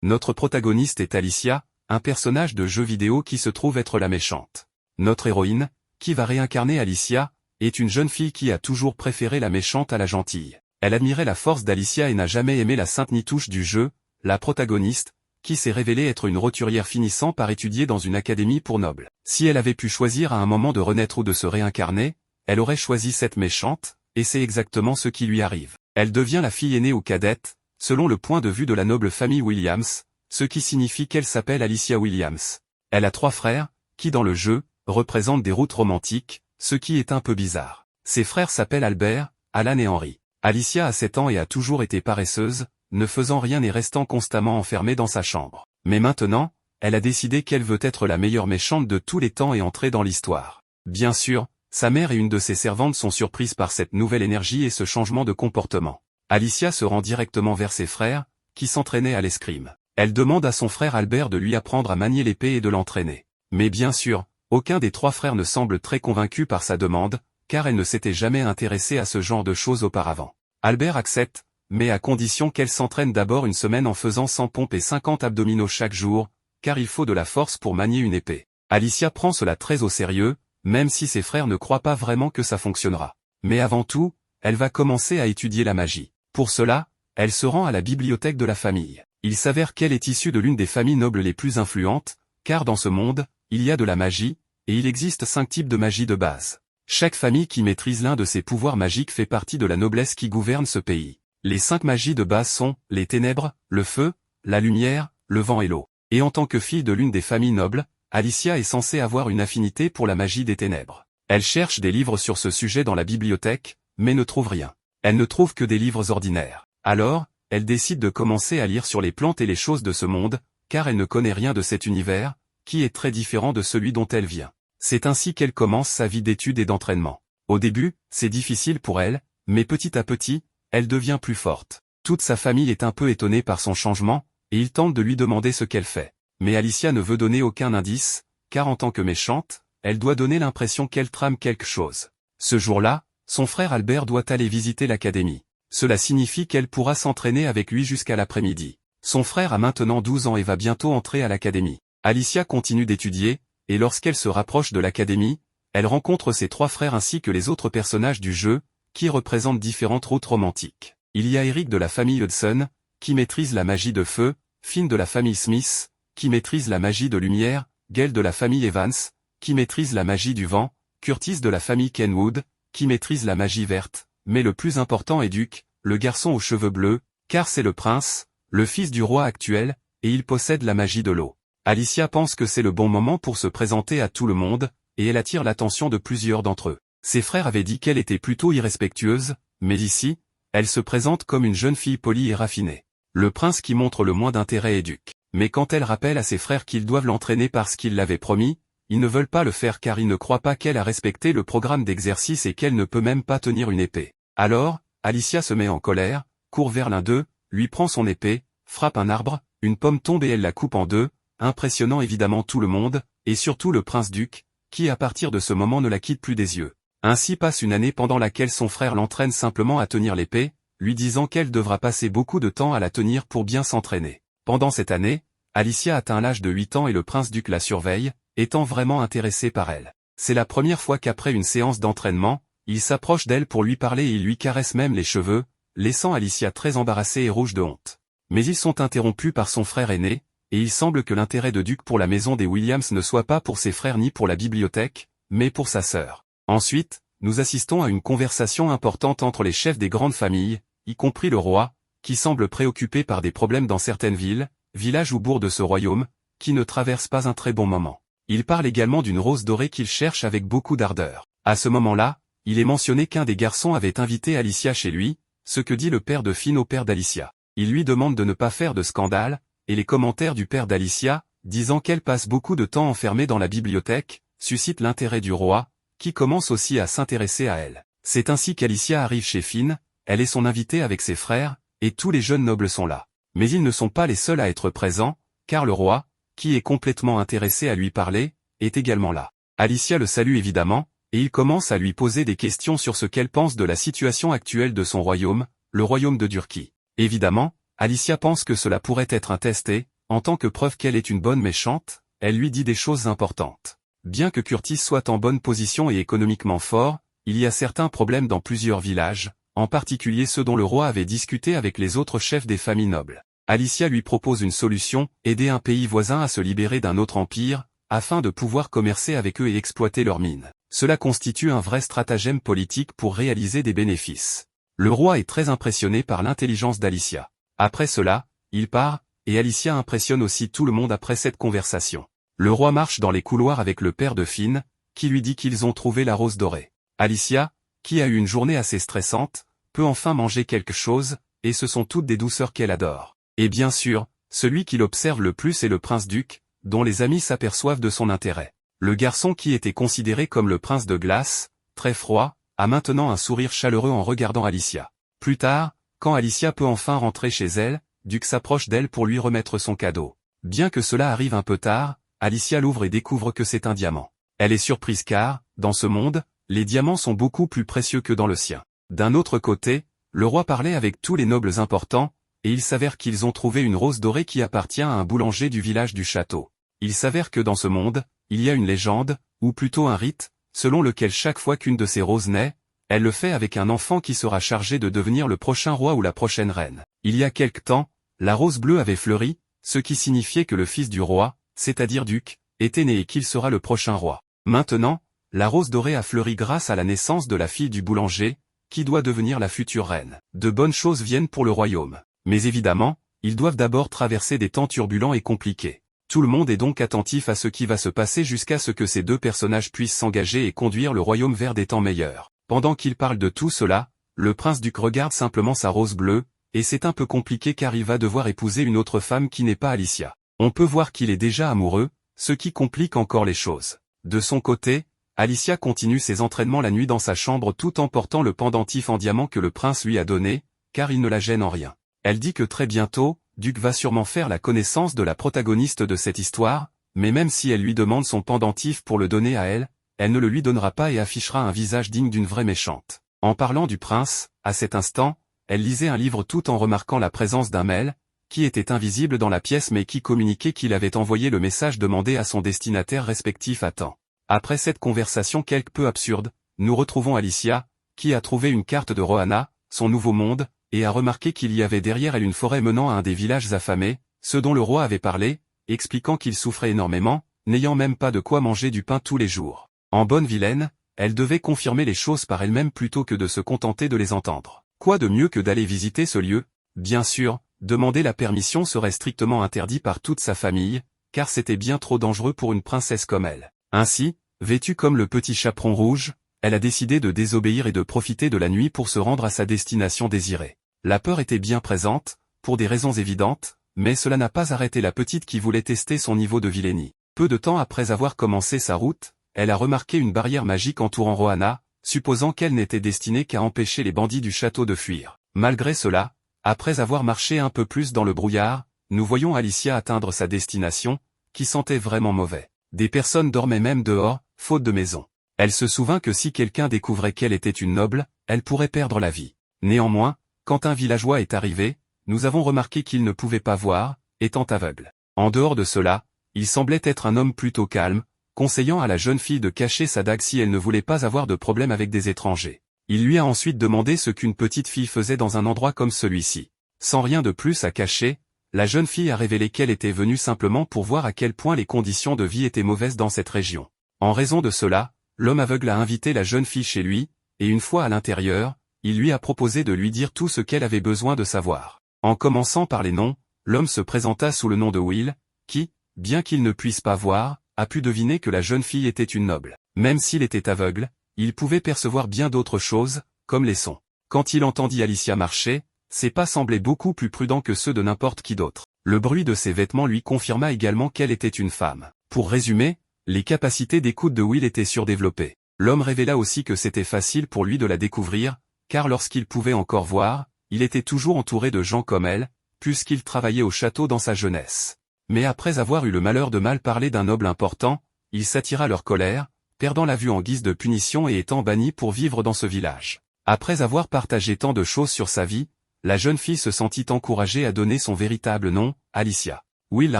Notre protagoniste est Alicia, un personnage de jeu vidéo qui se trouve être la méchante. Notre héroïne, qui va réincarner Alicia, est une jeune fille qui a toujours préféré la méchante à la gentille. Elle admirait la force d'Alicia et n'a jamais aimé la sainte Nitouche du jeu, la protagoniste, qui s'est révélée être une roturière finissant par étudier dans une académie pour nobles. Si elle avait pu choisir à un moment de renaître ou de se réincarner, elle aurait choisi cette méchante, et c'est exactement ce qui lui arrive. Elle devient la fille aînée ou cadette, selon le point de vue de la noble famille Williams, ce qui signifie qu'elle s'appelle Alicia Williams. Elle a 3 frères, qui dans le jeu, représentent des routes romantiques, ce qui est un peu bizarre. Ses frères s'appellent Albert, Alan et Henry. Alicia a 7 ans et a toujours été paresseuse, ne faisant rien et restant constamment enfermée dans sa chambre. Mais maintenant, elle a décidé qu'elle veut être la meilleure méchante de tous les temps et entrer dans l'histoire. Bien sûr, sa mère et une de ses servantes sont surprises par cette nouvelle énergie et ce changement de comportement. Alicia se rend directement vers ses frères, qui s'entraînaient à l'escrime. Elle demande à son frère Albert de lui apprendre à manier l'épée et de l'entraîner. Mais bien sûr, aucun des 3 frères ne semble très convaincu par sa demande, car elle ne s'était jamais intéressée à ce genre de choses auparavant. Albert accepte, mais à condition qu'elle s'entraîne d'abord une semaine en faisant 100 pompes et 50 abdominaux chaque jour, car il faut de la force pour manier une épée. Alicia prend cela très au sérieux, même si ses frères ne croient pas vraiment que ça fonctionnera. Mais avant tout, elle va commencer à étudier la magie. Pour cela, elle se rend à la bibliothèque de la famille. Il s'avère qu'elle est issue de l'une des familles nobles les plus influentes, car dans ce monde, il y a de la magie, et il existe 5 types de magie de base. Chaque famille qui maîtrise l'un de ces pouvoirs magiques fait partie de la noblesse qui gouverne ce pays. Les 5 magies de base sont les ténèbres, le feu, la lumière, le vent et l'eau. Et en tant que fille de l'une des familles nobles, Alicia est censée avoir une affinité pour la magie des ténèbres. Elle cherche des livres sur ce sujet dans la bibliothèque, mais ne trouve rien. Elle ne trouve que des livres ordinaires. Alors, elle décide de commencer à lire sur les plantes et les choses de ce monde, car elle ne connaît rien de cet univers, qui est très différent de celui dont elle vient. C'est ainsi qu'elle commence sa vie d'études et d'entraînement. Au début, c'est difficile pour elle, mais petit à petit, elle devient plus forte. Toute sa famille est un peu étonnée par son changement, et ils tentent de lui demander ce qu'elle fait. Mais Alicia ne veut donner aucun indice, car en tant que méchante, elle doit donner l'impression qu'elle trame quelque chose. Ce jour-là, son frère Albert doit aller visiter l'académie. Cela signifie qu'elle pourra s'entraîner avec lui jusqu'à l'après-midi. Son frère a maintenant 12 ans et va bientôt entrer à l'académie. Alicia continue d'étudier, et lorsqu'elle se rapproche de l'académie, elle rencontre ses 3 frères ainsi que les autres personnages du jeu, qui représentent différentes routes romantiques. Il y a Eric de la famille Hudson, qui maîtrise la magie de feu, Finn de la famille Smith, qui maîtrise la magie de lumière, Gail de la famille Evans, qui maîtrise la magie du vent, Curtis de la famille Kenwood, qui maîtrise la magie verte, mais le plus important est Duke, le garçon aux cheveux bleus, car c'est le prince, le fils du roi actuel, et il possède la magie de l'eau. Alicia pense que c'est le bon moment pour se présenter à tout le monde, et elle attire l'attention de plusieurs d'entre eux. Ses frères avaient dit qu'elle était plutôt irrespectueuse, mais ici, elle se présente comme une jeune fille polie et raffinée. Le prince qui montre le moins d'intérêt est Duke. Mais quand elle rappelle à ses frères qu'ils doivent l'entraîner parce qu'ils l'avaient promis, ils ne veulent pas le faire car ils ne croient pas qu'elle a respecté le programme d'exercice et qu'elle ne peut même pas tenir une épée. Alors, Alicia se met en colère, court vers l'un d'eux, lui prend son épée, frappe un arbre, une pomme tombe et elle la coupe en 2, impressionnant évidemment tout le monde, et surtout le prince Duc, qui à partir de ce moment ne la quitte plus des yeux. Ainsi passe une année pendant laquelle son frère l'entraîne simplement à tenir l'épée, lui disant qu'elle devra passer beaucoup de temps à la tenir pour bien s'entraîner. Pendant cette année, Alicia atteint l'âge de 8 ans et le prince Duc la surveille, étant vraiment intéressé par elle. C'est la première fois qu'après une séance d'entraînement, il s'approche d'elle pour lui parler et il lui caresse même les cheveux, laissant Alicia très embarrassée et rouge de honte. Mais ils sont interrompus par son frère aîné, et il semble que l'intérêt de Duc pour la maison des Williams ne soit pas pour ses frères ni pour la bibliothèque, mais pour sa sœur. Ensuite, nous assistons à une conversation importante entre les chefs des grandes familles, y compris le roi, qui semble préoccupé par des problèmes dans certaines villes, villages ou bourgs de ce royaume, qui ne traversent pas un très bon moment. Il parle également d'une rose dorée qu'il cherche avec beaucoup d'ardeur. À ce moment-là, il est mentionné qu'un des garçons avait invité Alicia chez lui, ce que dit le père de Finn au père d'Alicia. Il lui demande de ne pas faire de scandale, et les commentaires du père d'Alicia, disant qu'elle passe beaucoup de temps enfermée dans la bibliothèque, suscitent l'intérêt du roi, qui commence aussi à s'intéresser à elle. C'est ainsi qu'Alicia arrive chez Finn, elle est son invitée avec ses frères, et tous les jeunes nobles sont là. Mais ils ne sont pas les seuls à être présents, car le roi, qui est complètement intéressé à lui parler, est également là. Alicia le salue évidemment, et il commence à lui poser des questions sur ce qu'elle pense de la situation actuelle de son royaume, le royaume de Durki. Évidemment, Alicia pense que cela pourrait être un test et, en tant que preuve qu'elle est une bonne méchante, elle lui dit des choses importantes. Bien que Curtis soit en bonne position et économiquement fort, il y a certains problèmes dans plusieurs villages, en particulier ceux dont le roi avait discuté avec les autres chefs des familles nobles. Alicia lui propose une solution, aider un pays voisin à se libérer d'un autre empire, afin de pouvoir commercer avec eux et exploiter leurs mines. Cela constitue un vrai stratagème politique pour réaliser des bénéfices. Le roi est très impressionné par l'intelligence d'Alicia. Après cela, il part, et Alicia impressionne aussi tout le monde après cette conversation. Le roi marche dans les couloirs avec le père de Finn, qui lui dit qu'ils ont trouvé la rose dorée. Alicia, qui a eu une journée assez stressante, peut enfin manger quelque chose, et ce sont toutes des douceurs qu'elle adore. Et bien sûr, celui qui l'observe le plus est le prince-duc, dont les amis s'aperçoivent de son intérêt. Le garçon qui était considéré comme le prince de glace, très froid, a maintenant un sourire chaleureux en regardant Alicia. Plus tard, quand Alicia peut enfin rentrer chez elle, Duc s'approche d'elle pour lui remettre son cadeau. Bien que cela arrive un peu tard, Alicia l'ouvre et découvre que c'est un diamant. Elle est surprise car, dans ce monde, les diamants sont beaucoup plus précieux que dans le sien. D'un autre côté, le roi parlait avec tous les nobles importants, et il s'avère qu'ils ont trouvé une rose dorée qui appartient à un boulanger du village du château. Il s'avère que dans ce monde, il y a une légende, ou plutôt un rite, selon lequel chaque fois qu'une de ces roses naît, elle le fait avec un enfant qui sera chargé de devenir le prochain roi ou la prochaine reine. Il y a quelque temps, la rose bleue avait fleuri, ce qui signifiait que le fils du roi, c'est-à-dire Duc, était né et qu'il sera le prochain roi. Maintenant, la rose dorée a fleuri grâce à la naissance de la fille du boulanger, qui doit devenir la future reine. De bonnes choses viennent pour le royaume. Mais évidemment, ils doivent d'abord traverser des temps turbulents et compliqués. Tout le monde est donc attentif à ce qui va se passer jusqu'à ce que ces deux personnages puissent s'engager et conduire le royaume vers des temps meilleurs. Pendant qu'ils parlent de tout cela, le prince-duc regarde simplement sa rose bleue, et c'est un peu compliqué car il va devoir épouser une autre femme qui n'est pas Alicia. On peut voir qu'il est déjà amoureux, ce qui complique encore les choses. De son côté, Alicia continue ses entraînements la nuit dans sa chambre tout en portant le pendentif en diamant que le prince lui a donné, car il ne la gêne en rien. Elle dit que très bientôt, Duc va sûrement faire la connaissance de la protagoniste de cette histoire, mais même si elle lui demande son pendentif pour le donner à elle, elle ne le lui donnera pas et affichera un visage digne d'une vraie méchante. En parlant du prince, à cet instant, elle lisait un livre tout en remarquant la présence d'un mail, qui était invisible dans la pièce mais qui communiquait qu'il avait envoyé le message demandé à son destinataire respectif à temps. Après cette conversation quelque peu absurde, nous retrouvons Alicia, qui a trouvé une carte de Rohanna, son nouveau monde, et a remarqué qu'il y avait derrière elle une forêt menant à un des villages affamés, ce dont le roi avait parlé, expliquant qu'il souffrait énormément, n'ayant même pas de quoi manger du pain tous les jours. En bonne vilaine, elle devait confirmer les choses par elle-même plutôt que de se contenter de les entendre. Quoi de mieux que d'aller visiter ce lieu? Bien sûr, demander la permission serait strictement interdit par toute sa famille, car c'était bien trop dangereux pour une princesse comme elle. Ainsi, vêtue comme le petit chaperon rouge, elle a décidé de désobéir et de profiter de la nuit pour se rendre à sa destination désirée. La peur était bien présente, pour des raisons évidentes, mais cela n'a pas arrêté la petite qui voulait tester son niveau de vilainie. Peu de temps après avoir commencé sa route, elle a remarqué une barrière magique entourant Rohanna, supposant qu'elle n'était destinée qu'à empêcher les bandits du château de fuir. Malgré cela, après avoir marché un peu plus dans le brouillard, nous voyons Alicia atteindre sa destination, qui sentait vraiment mauvais. Des personnes dormaient même dehors, faute de maison. Elle se souvint que si quelqu'un découvrait qu'elle était une noble, elle pourrait perdre la vie. Néanmoins, quand un villageois est arrivé, nous avons remarqué qu'il ne pouvait pas voir, étant aveugle. En dehors de cela, il semblait être un homme plutôt calme, conseillant à la jeune fille de cacher sa dague si elle ne voulait pas avoir de problème avec des étrangers. Il lui a ensuite demandé ce qu'une petite fille faisait dans un endroit comme celui-ci. Sans rien de plus à cacher, la jeune fille a révélé qu'elle était venue simplement pour voir à quel point les conditions de vie étaient mauvaises dans cette région. En raison de cela, l'homme aveugle a invité la jeune fille chez lui, et une fois à l'intérieur, il lui a proposé de lui dire tout ce qu'elle avait besoin de savoir. En commençant par les noms, l'homme se présenta sous le nom de Will, qui, bien qu'il ne puisse pas voir, a pu deviner que la jeune fille était une noble. Même s'il était aveugle, il pouvait percevoir bien d'autres choses, comme les sons. Quand il entendit Alicia marcher, ses pas semblaient beaucoup plus prudents que ceux de n'importe qui d'autre. Le bruit de ses vêtements lui confirma également qu'elle était une femme. Pour résumer, les capacités d'écoute de Will étaient surdéveloppées. L'homme révéla aussi que c'était facile pour lui de la découvrir, car lorsqu'il pouvait encore voir, il était toujours entouré de gens comme elle, puisqu'il travaillait au château dans sa jeunesse. Mais après avoir eu le malheur de mal parler d'un noble important, il s'attira leur colère, perdant la vue en guise de punition et étant banni pour vivre dans ce village. Après avoir partagé tant de choses sur sa vie, la jeune fille se sentit encouragée à donner son véritable nom, Alicia. Will la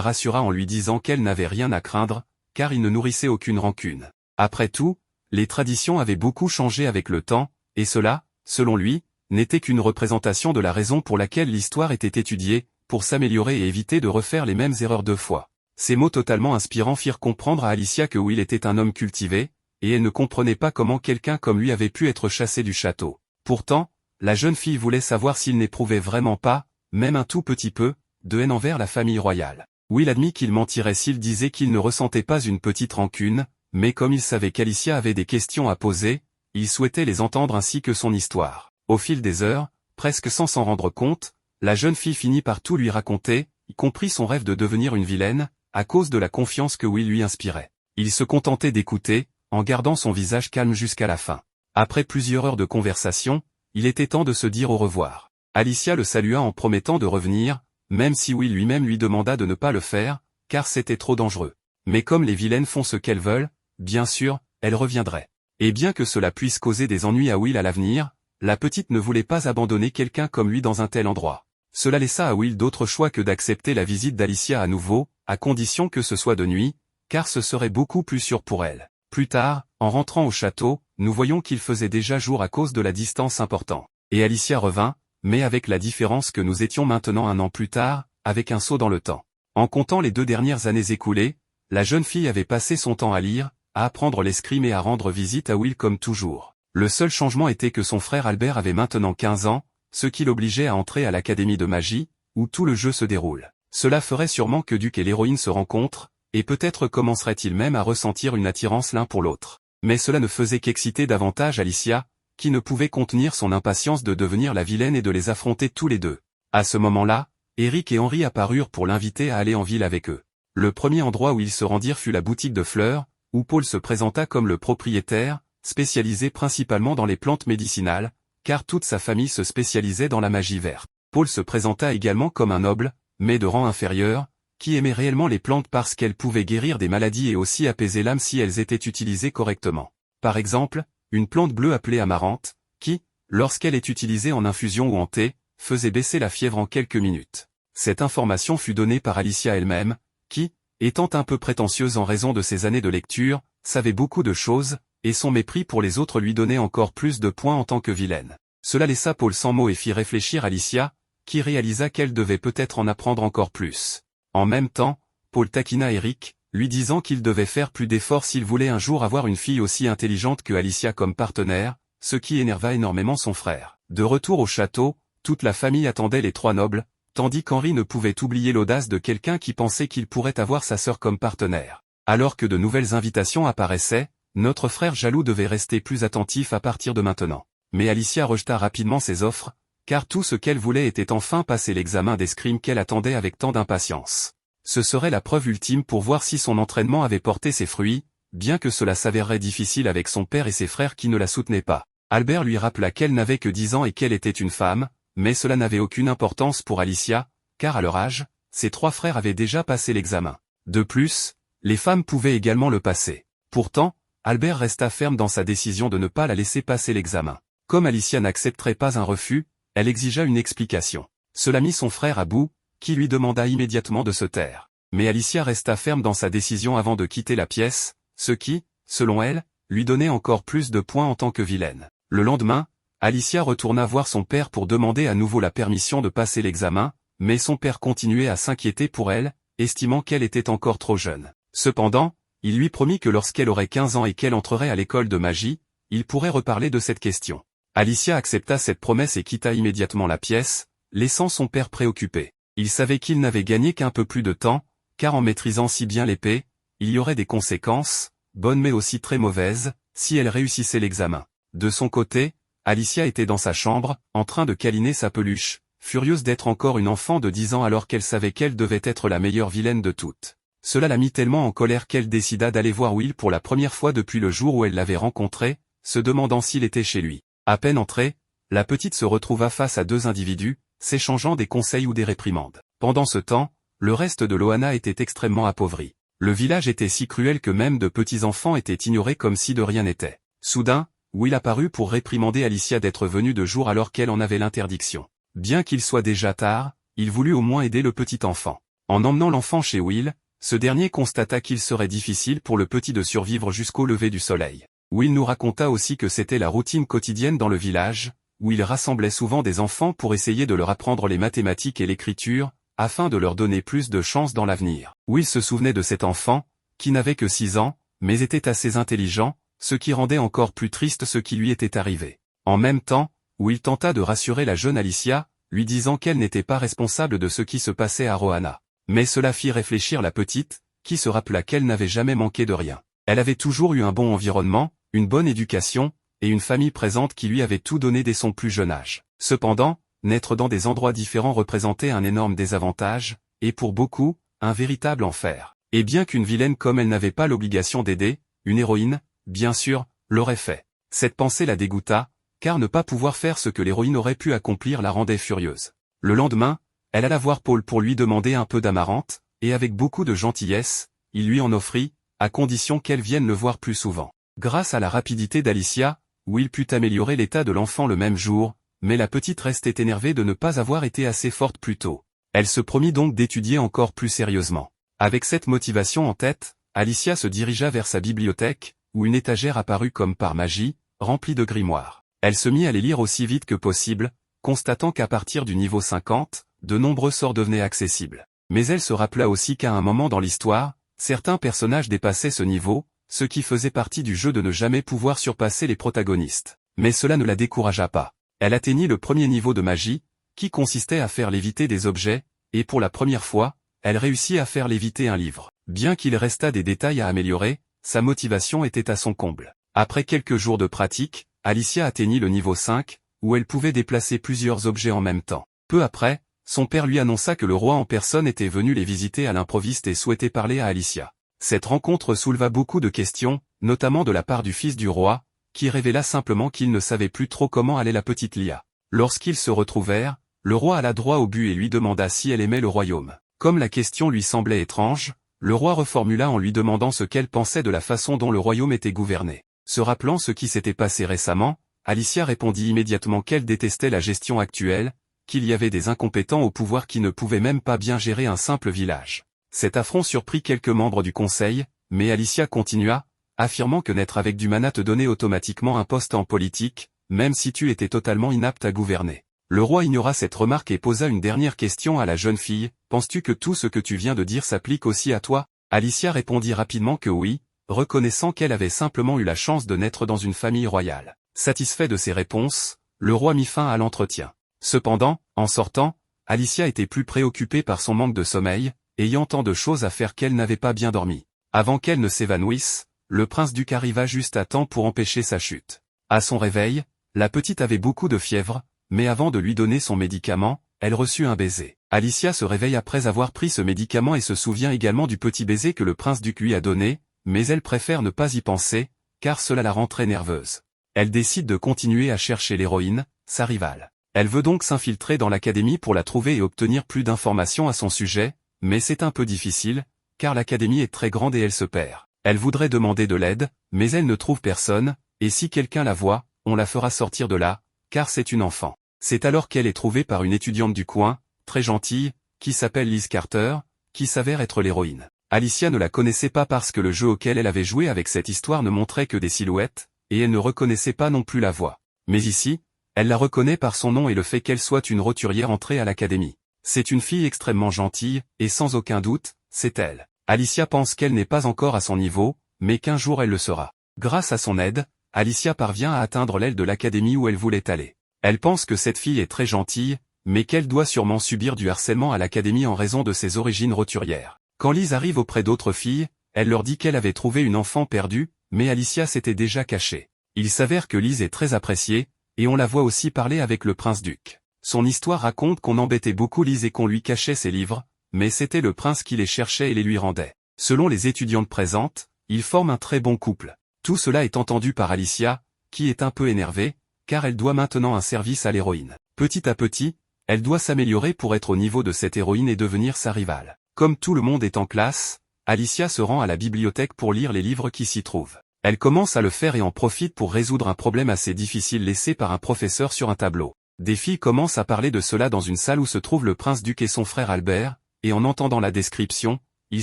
rassura en lui disant qu'elle n'avait rien à craindre, car il ne nourrissait aucune rancune. Après tout, les traditions avaient beaucoup changé avec le temps, et cela, selon lui, n'était qu'une représentation de la raison pour laquelle l'histoire était étudiée, pour s'améliorer et éviter de refaire les mêmes erreurs deux fois. Ces mots totalement inspirants firent comprendre à Alicia que Will était un homme cultivé, et elle ne comprenait pas comment quelqu'un comme lui avait pu être chassé du château. Pourtant, la jeune fille voulait savoir s'il n'éprouvait vraiment pas, même un tout petit peu, de haine envers la famille royale. Will admit qu'il mentirait s'il disait qu'il ne ressentait pas une petite rancune, mais comme il savait qu'Alicia avait des questions à poser, il souhaitait les entendre ainsi que son histoire. Au fil des heures, presque sans s'en rendre compte, la jeune fille finit par tout lui raconter, y compris son rêve de devenir une vilaine, à cause de la confiance que Will lui inspirait. Il se contentait d'écouter, en gardant son visage calme jusqu'à la fin. Après plusieurs heures de conversation, il était temps de se dire au revoir. Alicia le salua en promettant de revenir, même si Will lui-même lui demanda de ne pas le faire, car c'était trop dangereux. Mais comme les vilaines font ce qu'elles veulent, bien sûr, elle reviendrait. Et bien que cela puisse causer des ennuis à Will à l'avenir, la petite ne voulait pas abandonner quelqu'un comme lui dans un tel endroit. Cela laissa à Will d'autre choix que d'accepter la visite d'Alicia à nouveau, à condition que ce soit de nuit, car ce serait beaucoup plus sûr pour elle. Plus tard, en rentrant au château, nous voyons qu'il faisait déjà jour à cause de la distance importante. Et Alicia revint, mais avec la différence que nous étions maintenant un an plus tard, avec un saut dans le temps. En comptant les 2 dernières années écoulées, la jeune fille avait passé son temps à lire, à apprendre l'escrime et à rendre visite à Will comme toujours. Le seul changement était que son frère Albert avait maintenant 15 ans, ce qui l'obligeait à entrer à l'académie de magie, où tout le jeu se déroule. Cela ferait sûrement que Duc et l'héroïne se rencontrent, et peut-être commenceraient-ils même à ressentir une attirance l'un pour l'autre. Mais cela ne faisait qu'exciter davantage Alicia, qui ne pouvait contenir son impatience de devenir la vilaine et de les affronter tous les deux. À ce moment-là, Eric et Henri apparurent pour l'inviter à aller en ville avec eux. Le premier endroit où ils se rendirent fut la boutique de fleurs, où Paul se présenta comme le propriétaire, spécialisé principalement dans les plantes médicinales, car toute sa famille se spécialisait dans la magie verte. Paul se présenta également comme un noble, mais de rang inférieur, qui aimait réellement les plantes parce qu'elles pouvaient guérir des maladies et aussi apaiser l'âme si elles étaient utilisées correctement. Par exemple, une plante bleue appelée amarante, qui, lorsqu'elle est utilisée en infusion ou en thé, faisait baisser la fièvre en quelques minutes. Cette information fut donnée par Alicia elle-même, qui, étant un peu prétentieuse en raison de ses années de lecture, savait beaucoup de choses, et son mépris pour les autres lui donnait encore plus de points en tant que vilaine. Cela laissa Paul sans mots et fit réfléchir Alicia, qui réalisa qu'elle devait peut-être en apprendre encore plus. En même temps, Paul taquina Eric, lui disant qu'il devait faire plus d'efforts s'il voulait un jour avoir une fille aussi intelligente que Alicia comme partenaire, ce qui énerva énormément son frère. De retour au château, toute la famille attendait les 3 nobles, tandis qu'Henri ne pouvait oublier l'audace de quelqu'un qui pensait qu'il pourrait avoir sa sœur comme partenaire. Alors que de nouvelles invitations apparaissaient, notre frère jaloux devait rester plus attentif à partir de maintenant. Mais Alicia rejeta rapidement ses offres, car tout ce qu'elle voulait était enfin passer l'examen d'escrime qu'elle attendait avec tant d'impatience. Ce serait la preuve ultime pour voir si son entraînement avait porté ses fruits, bien que cela s'avérerait difficile avec son père et ses frères qui ne la soutenaient pas. Albert lui rappela qu'elle n'avait que 10 ans et qu'elle était une femme, mais cela n'avait aucune importance pour Alicia, car à leur âge, ses 3 frères avaient déjà passé l'examen. De plus, les femmes pouvaient également le passer. Pourtant, Albert resta ferme dans sa décision de ne pas la laisser passer l'examen. Comme Alicia n'accepterait pas un refus, elle exigea une explication. Cela mit son frère à bout, qui lui demanda immédiatement de se taire. Mais Alicia resta ferme dans sa décision avant de quitter la pièce, ce qui, selon elle, lui donnait encore plus de points en tant que vilaine. Le lendemain, Alicia retourna voir son père pour demander à nouveau la permission de passer l'examen, mais son père continuait à s'inquiéter pour elle, estimant qu'elle était encore trop jeune. Cependant, il lui promit que lorsqu'elle aurait 15 ans et qu'elle entrerait à l'école de magie, il pourrait reparler de cette question. Alicia accepta cette promesse et quitta immédiatement la pièce, laissant son père préoccupé. Il savait qu'il n'avait gagné qu'un peu plus de temps, car en maîtrisant si bien l'épée, il y aurait des conséquences, bonnes mais aussi très mauvaises, si elle réussissait l'examen. De son côté, Alicia était dans sa chambre, en train de câliner sa peluche, furieuse d'être encore une enfant de 10 ans alors qu'elle savait qu'elle devait être la meilleure vilaine de toutes. Cela la mit tellement en colère qu'elle décida d'aller voir Will pour la première fois depuis le jour où elle l'avait rencontré, se demandant s'il était chez lui. À peine entrée, la petite se retrouva face à 2 individus, s'échangeant des conseils ou des réprimandes. Pendant ce temps, le reste de Loana était extrêmement appauvri. Le village était si cruel que même de petits enfants étaient ignorés comme si de rien n'était. Soudain, Will apparut pour réprimander Alicia d'être venue de jour alors qu'elle en avait l'interdiction. Bien qu'il soit déjà tard, il voulut au moins aider le petit enfant. En emmenant l'enfant chez Will, ce dernier constata qu'il serait difficile pour le petit de survivre jusqu'au lever du soleil. Will nous raconta aussi que c'était la routine quotidienne dans le village, où il rassemblait souvent des enfants pour essayer de leur apprendre les mathématiques et l'écriture, afin de leur donner plus de chance dans l'avenir. Will se souvenait de cet enfant, qui n'avait que 6 ans, mais était assez intelligent, ce qui rendait encore plus triste ce qui lui était arrivé. En même temps, Will tenta de rassurer la jeune Alicia, lui disant qu'elle n'était pas responsable de ce qui se passait à Rohanna. Mais cela fit réfléchir la petite, qui se rappela qu'elle n'avait jamais manqué de rien. Elle avait toujours eu un bon environnement, une bonne éducation, et une famille présente qui lui avait tout donné dès son plus jeune âge. Cependant, naître dans des endroits différents représentait un énorme désavantage, et pour beaucoup, un véritable enfer. Et bien qu'une vilaine comme elle n'avait pas l'obligation d'aider, une héroïne, bien sûr, l'aurait fait. Cette pensée la dégoûta, car ne pas pouvoir faire ce que l'héroïne aurait pu accomplir la rendait furieuse. Le lendemain, elle alla voir Paul pour lui demander un peu d'amarante, et avec beaucoup de gentillesse, il lui en offrit, à condition qu'elle vienne le voir plus souvent. Grâce à la rapidité d'Alicia, Will put améliorer l'état de l'enfant le même jour, mais la petite restait énervée de ne pas avoir été assez forte plus tôt. Elle se promit donc d'étudier encore plus sérieusement. Avec cette motivation en tête, Alicia se dirigea vers sa bibliothèque, où une étagère apparut comme par magie, remplie de grimoires. Elle se mit à les lire aussi vite que possible, constatant qu'à partir du niveau 50, de nombreux sorts devenaient accessibles. Mais elle se rappela aussi qu'à un moment dans l'histoire, certains personnages dépassaient ce niveau, ce qui faisait partie du jeu de ne jamais pouvoir surpasser les protagonistes. Mais cela ne la découragea pas. Elle atteignit le premier niveau de magie, qui consistait à faire léviter des objets, et pour la première fois, elle réussit à faire léviter un livre. Bien qu'il restât des détails à améliorer, sa motivation était à son comble. Après quelques jours de pratique, Alicia atteignit le niveau 5, où elle pouvait déplacer plusieurs objets en même temps. Peu après, son père lui annonça que le roi en personne était venu les visiter à l'improviste et souhaitait parler à Alicia. Cette rencontre souleva beaucoup de questions, notamment de la part du fils du roi, qui révéla simplement qu'il ne savait plus trop comment allait la petite Lia. Lorsqu'ils se retrouvèrent, le roi alla droit au but et lui demanda si elle aimait le royaume. Comme la question lui semblait étrange, le roi reformula en lui demandant ce qu'elle pensait de la façon dont le royaume était gouverné. Se rappelant ce qui s'était passé récemment, Alicia répondit immédiatement qu'elle détestait la gestion actuelle, qu'il y avait des incompétents au pouvoir qui ne pouvaient même pas bien gérer un simple village. Cet affront surprit quelques membres du conseil, mais Alicia continua, affirmant que naître avec du mana te donnait automatiquement un poste en politique, même si tu étais totalement inapte à gouverner. Le roi ignora cette remarque et posa une dernière question à la jeune fille, « Penses-tu que tout ce que tu viens de dire s'applique aussi à toi ?» Alicia répondit rapidement que oui, reconnaissant qu'elle avait simplement eu la chance de naître dans une famille royale. Satisfait de ses réponses, le roi mit fin à l'entretien. Cependant, en sortant, Alicia était plus préoccupée par son manque de sommeil, ayant tant de choses à faire qu'elle n'avait pas bien dormi. Avant qu'elle ne s'évanouisse, le prince-duc arriva juste à temps pour empêcher sa chute. À son réveil, la petite avait beaucoup de fièvre, mais avant de lui donner son médicament, elle reçut un baiser. Alicia se réveille après avoir pris ce médicament et se souvient également du petit baiser que le prince-duc lui a donné, mais elle préfère ne pas y penser, car cela la rend très nerveuse. Elle décide de continuer à chercher l'héroïne, sa rivale. Elle veut donc s'infiltrer dans l'académie pour la trouver et obtenir plus d'informations à son sujet, mais c'est un peu difficile, car l'académie est très grande et elle se perd. Elle voudrait demander de l'aide, mais elle ne trouve personne, et si quelqu'un la voit, on la fera sortir de là, car c'est une enfant. C'est alors qu'elle est trouvée par une étudiante du coin, très gentille, qui s'appelle Liz Carter, qui s'avère être l'héroïne. Alicia ne la connaissait pas parce que le jeu auquel elle avait joué avec cette histoire ne montrait que des silhouettes, et elle ne reconnaissait pas non plus la voix. Mais ici, elle la reconnaît par son nom et le fait qu'elle soit une roturière entrée à l'académie. C'est une fille extrêmement gentille, et sans aucun doute, c'est elle. Alicia pense qu'elle n'est pas encore à son niveau, mais qu'un jour elle le sera. Grâce à son aide, Alicia parvient à atteindre l'aile de l'académie où elle voulait aller. Elle pense que cette fille est très gentille, mais qu'elle doit sûrement subir du harcèlement à l'académie en raison de ses origines roturières. Quand Liz arrive auprès d'autres filles, elle leur dit qu'elle avait trouvé une enfant perdue, mais Alicia s'était déjà cachée. Il s'avère que Liz est très appréciée, et on la voit aussi parler avec le prince-duc. Son histoire raconte qu'on embêtait beaucoup Liz et qu'on lui cachait ses livres, mais c'était le prince qui les cherchait et les lui rendait. Selon les étudiantes présentes, ils forment un très bon couple. Tout cela est entendu par Alicia, qui est un peu énervée, car elle doit maintenant un service à l'héroïne. Petit à petit, elle doit s'améliorer pour être au niveau de cette héroïne et devenir sa rivale. Comme tout le monde est en classe, Alicia se rend à la bibliothèque pour lire les livres qui s'y trouvent. Elle commence à le faire et en profite pour résoudre un problème assez difficile laissé par un professeur sur un tableau. Des filles commencent à parler de cela dans une salle où se trouve le prince-duc et son frère Albert, et en entendant la description, ils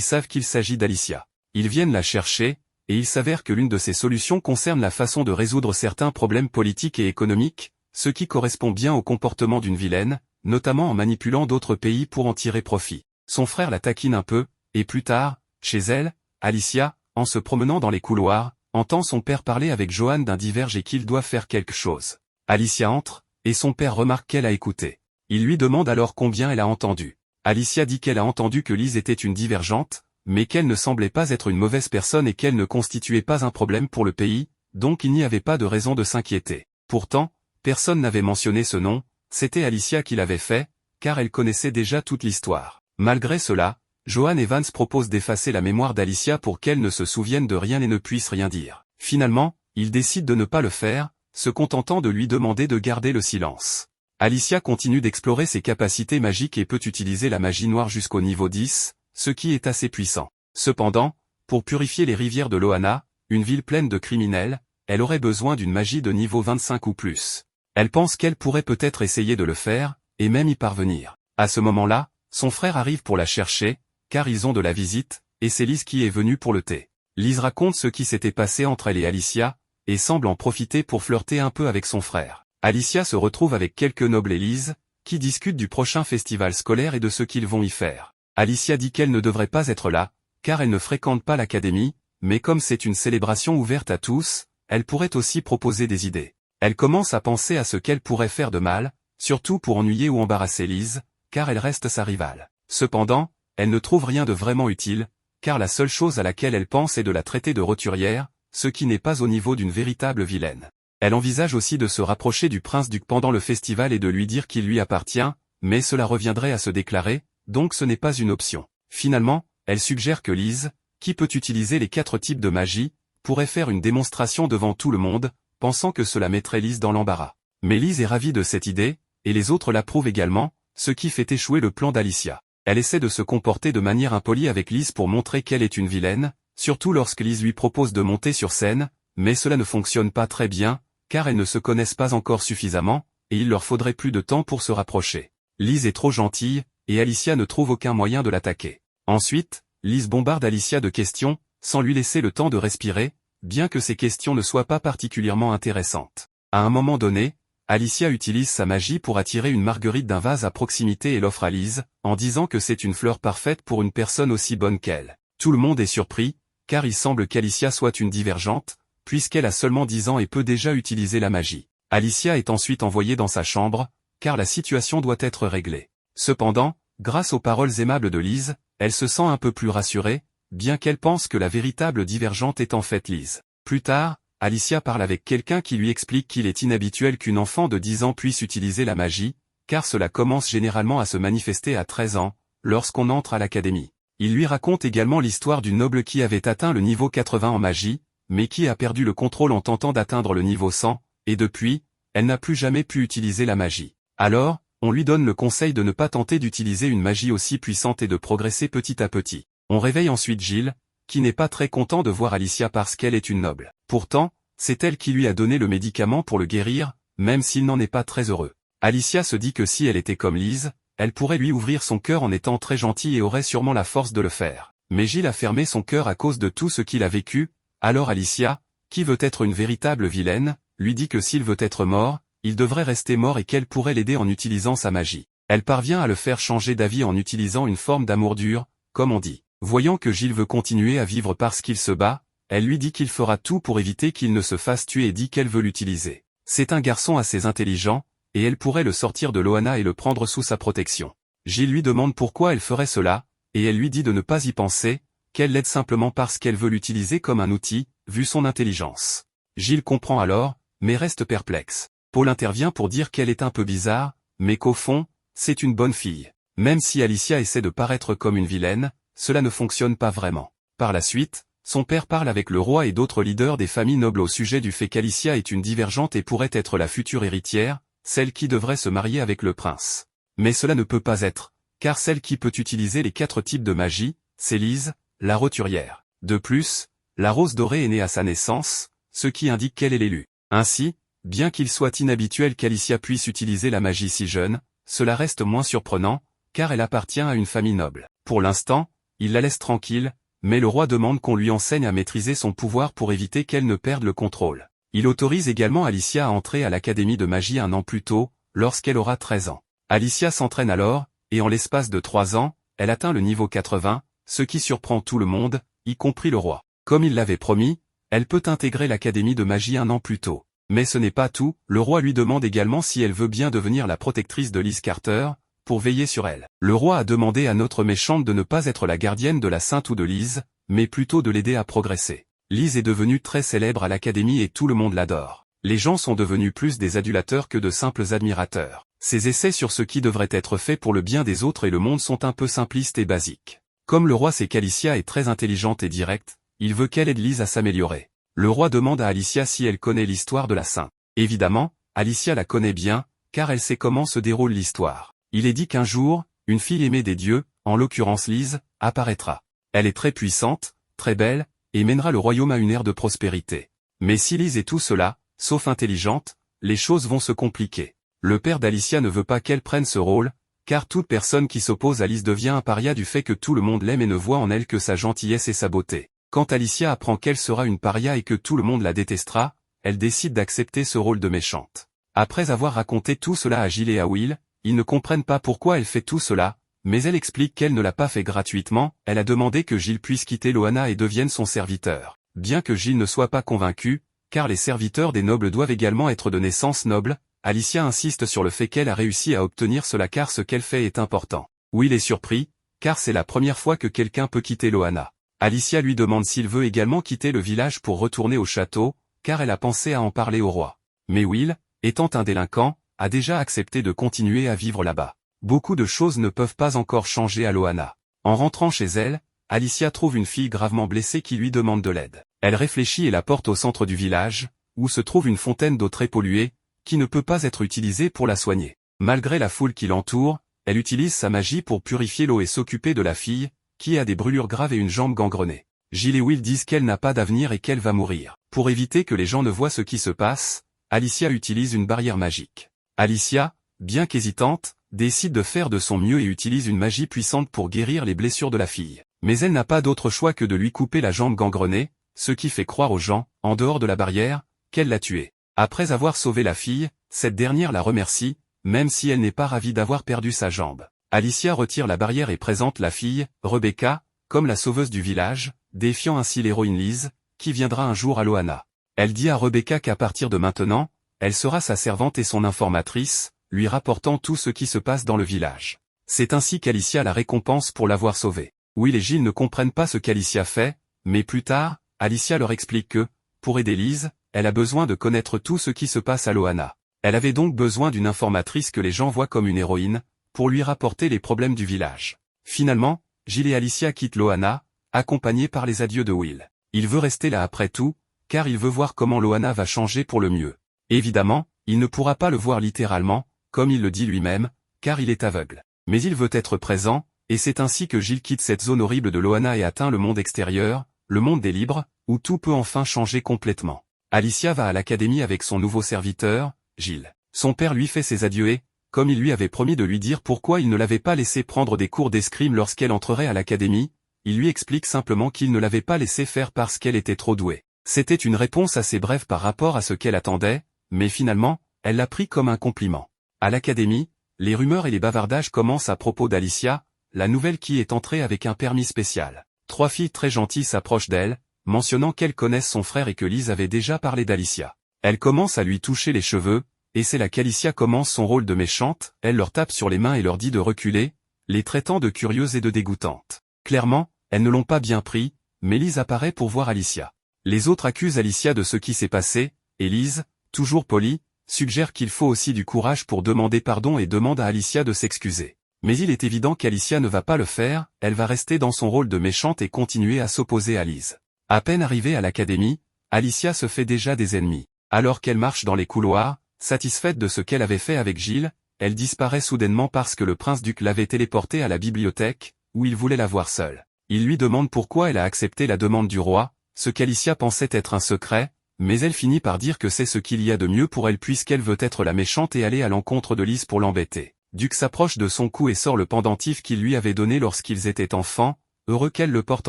savent qu'il s'agit d'Alicia. Ils viennent la chercher, et il s'avère que l'une de ces solutions concerne la façon de résoudre certains problèmes politiques et économiques, ce qui correspond bien au comportement d'une vilaine, notamment en manipulant d'autres pays pour en tirer profit. Son frère la taquine un peu, et plus tard, chez elle, Alicia, en se promenant dans les couloirs, entend son père parler avec Johan d'un diverge et qu'il doit faire quelque chose. Alicia entre, et son père remarque qu'elle a écouté. Il lui demande alors combien elle a entendu. Alicia dit qu'elle a entendu que Lise était une divergente, mais qu'elle ne semblait pas être une mauvaise personne et qu'elle ne constituait pas un problème pour le pays, donc il n'y avait pas de raison de s'inquiéter. Pourtant, personne n'avait mentionné ce nom, c'était Alicia qui l'avait fait, car elle connaissait déjà toute l'histoire. Malgré cela, Johan Evans propose d'effacer la mémoire d'Alicia pour qu'elle ne se souvienne de rien et ne puisse rien dire. Finalement, il décide de ne pas le faire, se contentant de lui demander de garder le silence. Alicia continue d'explorer ses capacités magiques et peut utiliser la magie noire jusqu'au niveau 10, ce qui est assez puissant. Cependant, pour purifier les rivières de Loana, une ville pleine de criminels, elle aurait besoin d'une magie de niveau 25 ou plus. Elle pense qu'elle pourrait peut-être essayer de le faire, et même y parvenir. À ce moment-là, son frère arrive pour la chercher, car ils ont de la visite, et c'est Lise qui est venue pour le thé. Lise raconte ce qui s'était passé entre elle et Alicia, et semble en profiter pour flirter un peu avec son frère. Alicia se retrouve avec quelques nobles et Lise, qui discutent du prochain festival scolaire et de ce qu'ils vont y faire. Alicia dit qu'elle ne devrait pas être là, car elle ne fréquente pas l'académie, mais comme c'est une célébration ouverte à tous, elle pourrait aussi proposer des idées. Elle commence à penser à ce qu'elle pourrait faire de mal, surtout pour ennuyer ou embarrasser Lise, car elle reste sa rivale. Cependant, elle ne trouve rien de vraiment utile, car la seule chose à laquelle elle pense est de la traiter de roturière, ce qui n'est pas au niveau d'une véritable vilaine. Elle envisage aussi de se rapprocher du prince-duc pendant le festival et de lui dire qu'il lui appartient, mais cela reviendrait à se déclarer, donc ce n'est pas une option. Finalement, elle suggère que Lise, qui peut utiliser les 4 types de magie, pourrait faire une démonstration devant tout le monde, pensant que cela mettrait Lise dans l'embarras. Mais Lise est ravie de cette idée, et les autres l'approuvent également, ce qui fait échouer le plan d'Alicia. Elle essaie de se comporter de manière impolie avec Lise pour montrer qu'elle est une vilaine, surtout lorsque Lise lui propose de monter sur scène, mais cela ne fonctionne pas très bien, car elles ne se connaissent pas encore suffisamment, et il leur faudrait plus de temps pour se rapprocher. Lise est trop gentille, et Alicia ne trouve aucun moyen de l'attaquer. Ensuite, Lise bombarde Alicia de questions, sans lui laisser le temps de respirer, bien que ces questions ne soient pas particulièrement intéressantes. À un moment donné, Alicia utilise sa magie pour attirer une marguerite d'un vase à proximité et l'offre à Lise, en disant que c'est une fleur parfaite pour une personne aussi bonne qu'elle. Tout le monde est surpris, car il semble qu'Alicia soit une divergente, puisqu'elle a seulement 10 ans et peut déjà utiliser la magie. Alicia est ensuite envoyée dans sa chambre, car la situation doit être réglée. Cependant, grâce aux paroles aimables de Lise, elle se sent un peu plus rassurée, bien qu'elle pense que la véritable divergente est en fait Lise. Plus tard, Alicia parle avec quelqu'un qui lui explique qu'il est inhabituel qu'une enfant de 10 ans puisse utiliser la magie, car cela commence généralement à se manifester à 13 ans, lorsqu'on entre à l'académie. Il lui raconte également l'histoire du noble qui avait atteint le niveau 80 en magie, mais qui a perdu le contrôle en tentant d'atteindre le niveau 100, et depuis, elle n'a plus jamais pu utiliser la magie. Alors, on lui donne le conseil de ne pas tenter d'utiliser une magie aussi puissante et de progresser petit à petit. On réveille ensuite Gilles, qui n'est pas très content de voir Alicia parce qu'elle est une noble. Pourtant, c'est elle qui lui a donné le médicament pour le guérir, même s'il n'en est pas très heureux. Alicia se dit que si elle était comme Lise, elle pourrait lui ouvrir son cœur en étant très gentille et aurait sûrement la force de le faire. Mais Gilles a fermé son cœur à cause de tout ce qu'il a vécu, alors Alicia, qui veut être une véritable vilaine, lui dit que s'il veut être mort, il devrait rester mort et qu'elle pourrait l'aider en utilisant sa magie. Elle parvient à le faire changer d'avis en utilisant une forme d'amour dur, comme on dit. Voyant que Gilles veut continuer à vivre parce qu'il se bat, elle lui dit qu'il fera tout pour éviter qu'il ne se fasse tuer et dit qu'elle veut l'utiliser. C'est un garçon assez intelligent, et elle pourrait le sortir de Loana et le prendre sous sa protection. Gilles lui demande pourquoi elle ferait cela, et elle lui dit de ne pas y penser, qu'elle l'aide simplement parce qu'elle veut l'utiliser comme un outil, vu son intelligence. Gilles comprend alors, mais reste perplexe. Paul intervient pour dire qu'elle est un peu bizarre, mais qu'au fond, c'est une bonne fille. Même si Alicia essaie de paraître comme une vilaine, cela ne fonctionne pas vraiment. Par la suite, son père parle avec le roi et d'autres leaders des familles nobles au sujet du fait qu'Alicia est une divergente et pourrait être la future héritière, celle qui devrait se marier avec le prince. Mais cela ne peut pas être, car celle qui peut utiliser les 4 types de magie, c'est Lise, la roturière. De plus, la rose dorée est née à sa naissance, ce qui indique qu'elle est l'élue. Ainsi, bien qu'il soit inhabituel qu'Alicia puisse utiliser la magie si jeune, cela reste moins surprenant, car elle appartient à une famille noble. Pour l'instant, il la laisse tranquille, mais le roi demande qu'on lui enseigne à maîtriser son pouvoir pour éviter qu'elle ne perde le contrôle. Il autorise également Alicia à entrer à l'académie de magie un an plus tôt, lorsqu'elle aura 13 ans. Alicia s'entraîne alors, et en l'espace de 3 ans, elle atteint le niveau 80, ce qui surprend tout le monde, y compris le roi. Comme il l'avait promis, elle peut intégrer l'académie de magie un an plus tôt. Mais ce n'est pas tout, le roi lui demande également si elle veut bien devenir la protectrice de Liz Carter, pour veiller sur elle. Le roi a demandé à notre méchante de ne pas être la gardienne de la sainte ou de Liz, mais plutôt de l'aider à progresser. Liz est devenue très célèbre à l'académie et tout le monde l'adore. Les gens sont devenus plus des adulateurs que de simples admirateurs. Ses essais sur ce qui devrait être fait pour le bien des autres et le monde sont un peu simplistes et basiques. Comme le roi sait qu'Alicia est très intelligente et directe, il veut qu'elle aide Liz à s'améliorer. Le roi demande à Alicia si elle connaît l'histoire de la sainte. Évidemment, Alicia la connaît bien, car elle sait comment se déroule l'histoire. Il est dit qu'un jour, une fille aimée des dieux, en l'occurrence Liz, apparaîtra. Elle est très puissante, très belle, et mènera le royaume à une ère de prospérité. Mais si Liz est tout cela, sauf intelligente, les choses vont se compliquer. Le père d'Alicia ne veut pas qu'elle prenne ce rôle, car toute personne qui s'oppose à Liz devient un paria du fait que tout le monde l'aime et ne voit en elle que sa gentillesse et sa beauté. Quand Alicia apprend qu'elle sera une paria et que tout le monde la détestera, elle décide d'accepter ce rôle de méchante. Après avoir raconté tout cela à Giles et à Will, ils ne comprennent pas pourquoi elle fait tout cela, mais elle explique qu'elle ne l'a pas fait gratuitement, elle a demandé que Giles puisse quitter Loana et devienne son serviteur. Bien que Giles ne soit pas convaincu, car les serviteurs des nobles doivent également être de naissance noble, Alicia insiste sur le fait qu'elle a réussi à obtenir cela car ce qu'elle fait est important. Will est surpris, car c'est la première fois que quelqu'un peut quitter Loana. Alicia lui demande s'il veut également quitter le village pour retourner au château, car elle a pensé à en parler au roi. Mais Will, étant un délinquant, a déjà accepté de continuer à vivre là-bas. Beaucoup de choses ne peuvent pas encore changer à Loana. En rentrant chez elle, Alicia trouve une fille gravement blessée qui lui demande de l'aide. Elle réfléchit et la porte au centre du village, où se trouve une fontaine d'eau très polluée, qui ne peut pas être utilisée pour la soigner. Malgré la foule qui l'entoure, elle utilise sa magie pour purifier l'eau et s'occuper de la fille, qui a des brûlures graves et une jambe gangrenée. Giles et Will disent qu'elle n'a pas d'avenir et qu'elle va mourir. Pour éviter que les gens ne voient ce qui se passe, Alicia utilise une barrière magique. Alicia, bien qu'hésitante, décide de faire de son mieux et utilise une magie puissante pour guérir les blessures de la fille. Mais elle n'a pas d'autre choix que de lui couper la jambe gangrenée, ce qui fait croire aux gens, en dehors de la barrière, qu'elle l'a tuée. Après avoir sauvé la fille, cette dernière la remercie, même si elle n'est pas ravie d'avoir perdu sa jambe. Alicia retire la barrière et présente la fille, Rebecca, comme la sauveuse du village, défiant ainsi l'héroïne Liz, qui viendra un jour à Loana. Elle dit à Rebecca qu'à partir de maintenant, elle sera sa servante et son informatrice, lui rapportant tout ce qui se passe dans le village. C'est ainsi qu'Alicia la récompense pour l'avoir sauvée. Will et Giles ne comprennent pas ce qu'Alicia fait, mais plus tard, Alicia leur explique que, pour aider Liz, elle a besoin de connaître tout ce qui se passe à Loana. Elle avait donc besoin d'une informatrice que les gens voient comme une héroïne, pour lui rapporter les problèmes du village. Finalement, Giles et Alicia quittent Loana, accompagnés par les adieux de Will. Il veut rester là après tout, car il veut voir comment Loana va changer pour le mieux. Évidemment, il ne pourra pas le voir littéralement, comme il le dit lui-même, car il est aveugle. Mais il veut être présent, et c'est ainsi que Giles quitte cette zone horrible de Loana et atteint le monde extérieur, le monde des libres, où tout peut enfin changer complètement. Alicia va à l'académie avec son nouveau serviteur, Giles. Son père lui fait ses adieux et, comme il lui avait promis de lui dire pourquoi il ne l'avait pas laissé prendre des cours d'escrime lorsqu'elle entrerait à l'académie, il lui explique simplement qu'il ne l'avait pas laissé faire parce qu'elle était trop douée. C'était une réponse assez brève par rapport à ce qu'elle attendait, mais finalement, elle l'a pris comme un compliment. À l'académie, les rumeurs et les bavardages commencent à propos d'Alicia, la nouvelle qui est entrée avec un permis spécial. 3 filles très gentilles s'approchent d'elle, mentionnant qu'elles connaissent son frère et que Liz avait déjà parlé d'Alicia. Elle commence à lui toucher les cheveux, et c'est là qu'Alicia commence son rôle de méchante, elle leur tape sur les mains et leur dit de reculer, les traitant de curieuses et de dégoûtantes. Clairement, elles ne l'ont pas bien pris, mais Liz apparaît pour voir Alicia. Les autres accusent Alicia de ce qui s'est passé, et Liz, toujours polie, suggère qu'il faut aussi du courage pour demander pardon et demande à Alicia de s'excuser. Mais il est évident qu'Alicia ne va pas le faire, elle va rester dans son rôle de méchante et continuer à s'opposer à Liz. À peine arrivée à l'académie, Alicia se fait déjà des ennemis. Alors qu'elle marche dans les couloirs, satisfaite de ce qu'elle avait fait avec Giles, elle disparaît soudainement parce que le prince-duc l'avait téléportée à la bibliothèque, où il voulait la voir seule. Il lui demande pourquoi elle a accepté la demande du roi, ce qu'Alicia pensait être un secret, mais elle finit par dire que c'est ce qu'il y a de mieux pour elle puisqu'elle veut être la méchante et aller à l'encontre de Lise pour l'embêter. Duke s'approche de son cou et sort le pendentif qu'il lui avait donné lorsqu'ils étaient enfants, heureux qu'elle le porte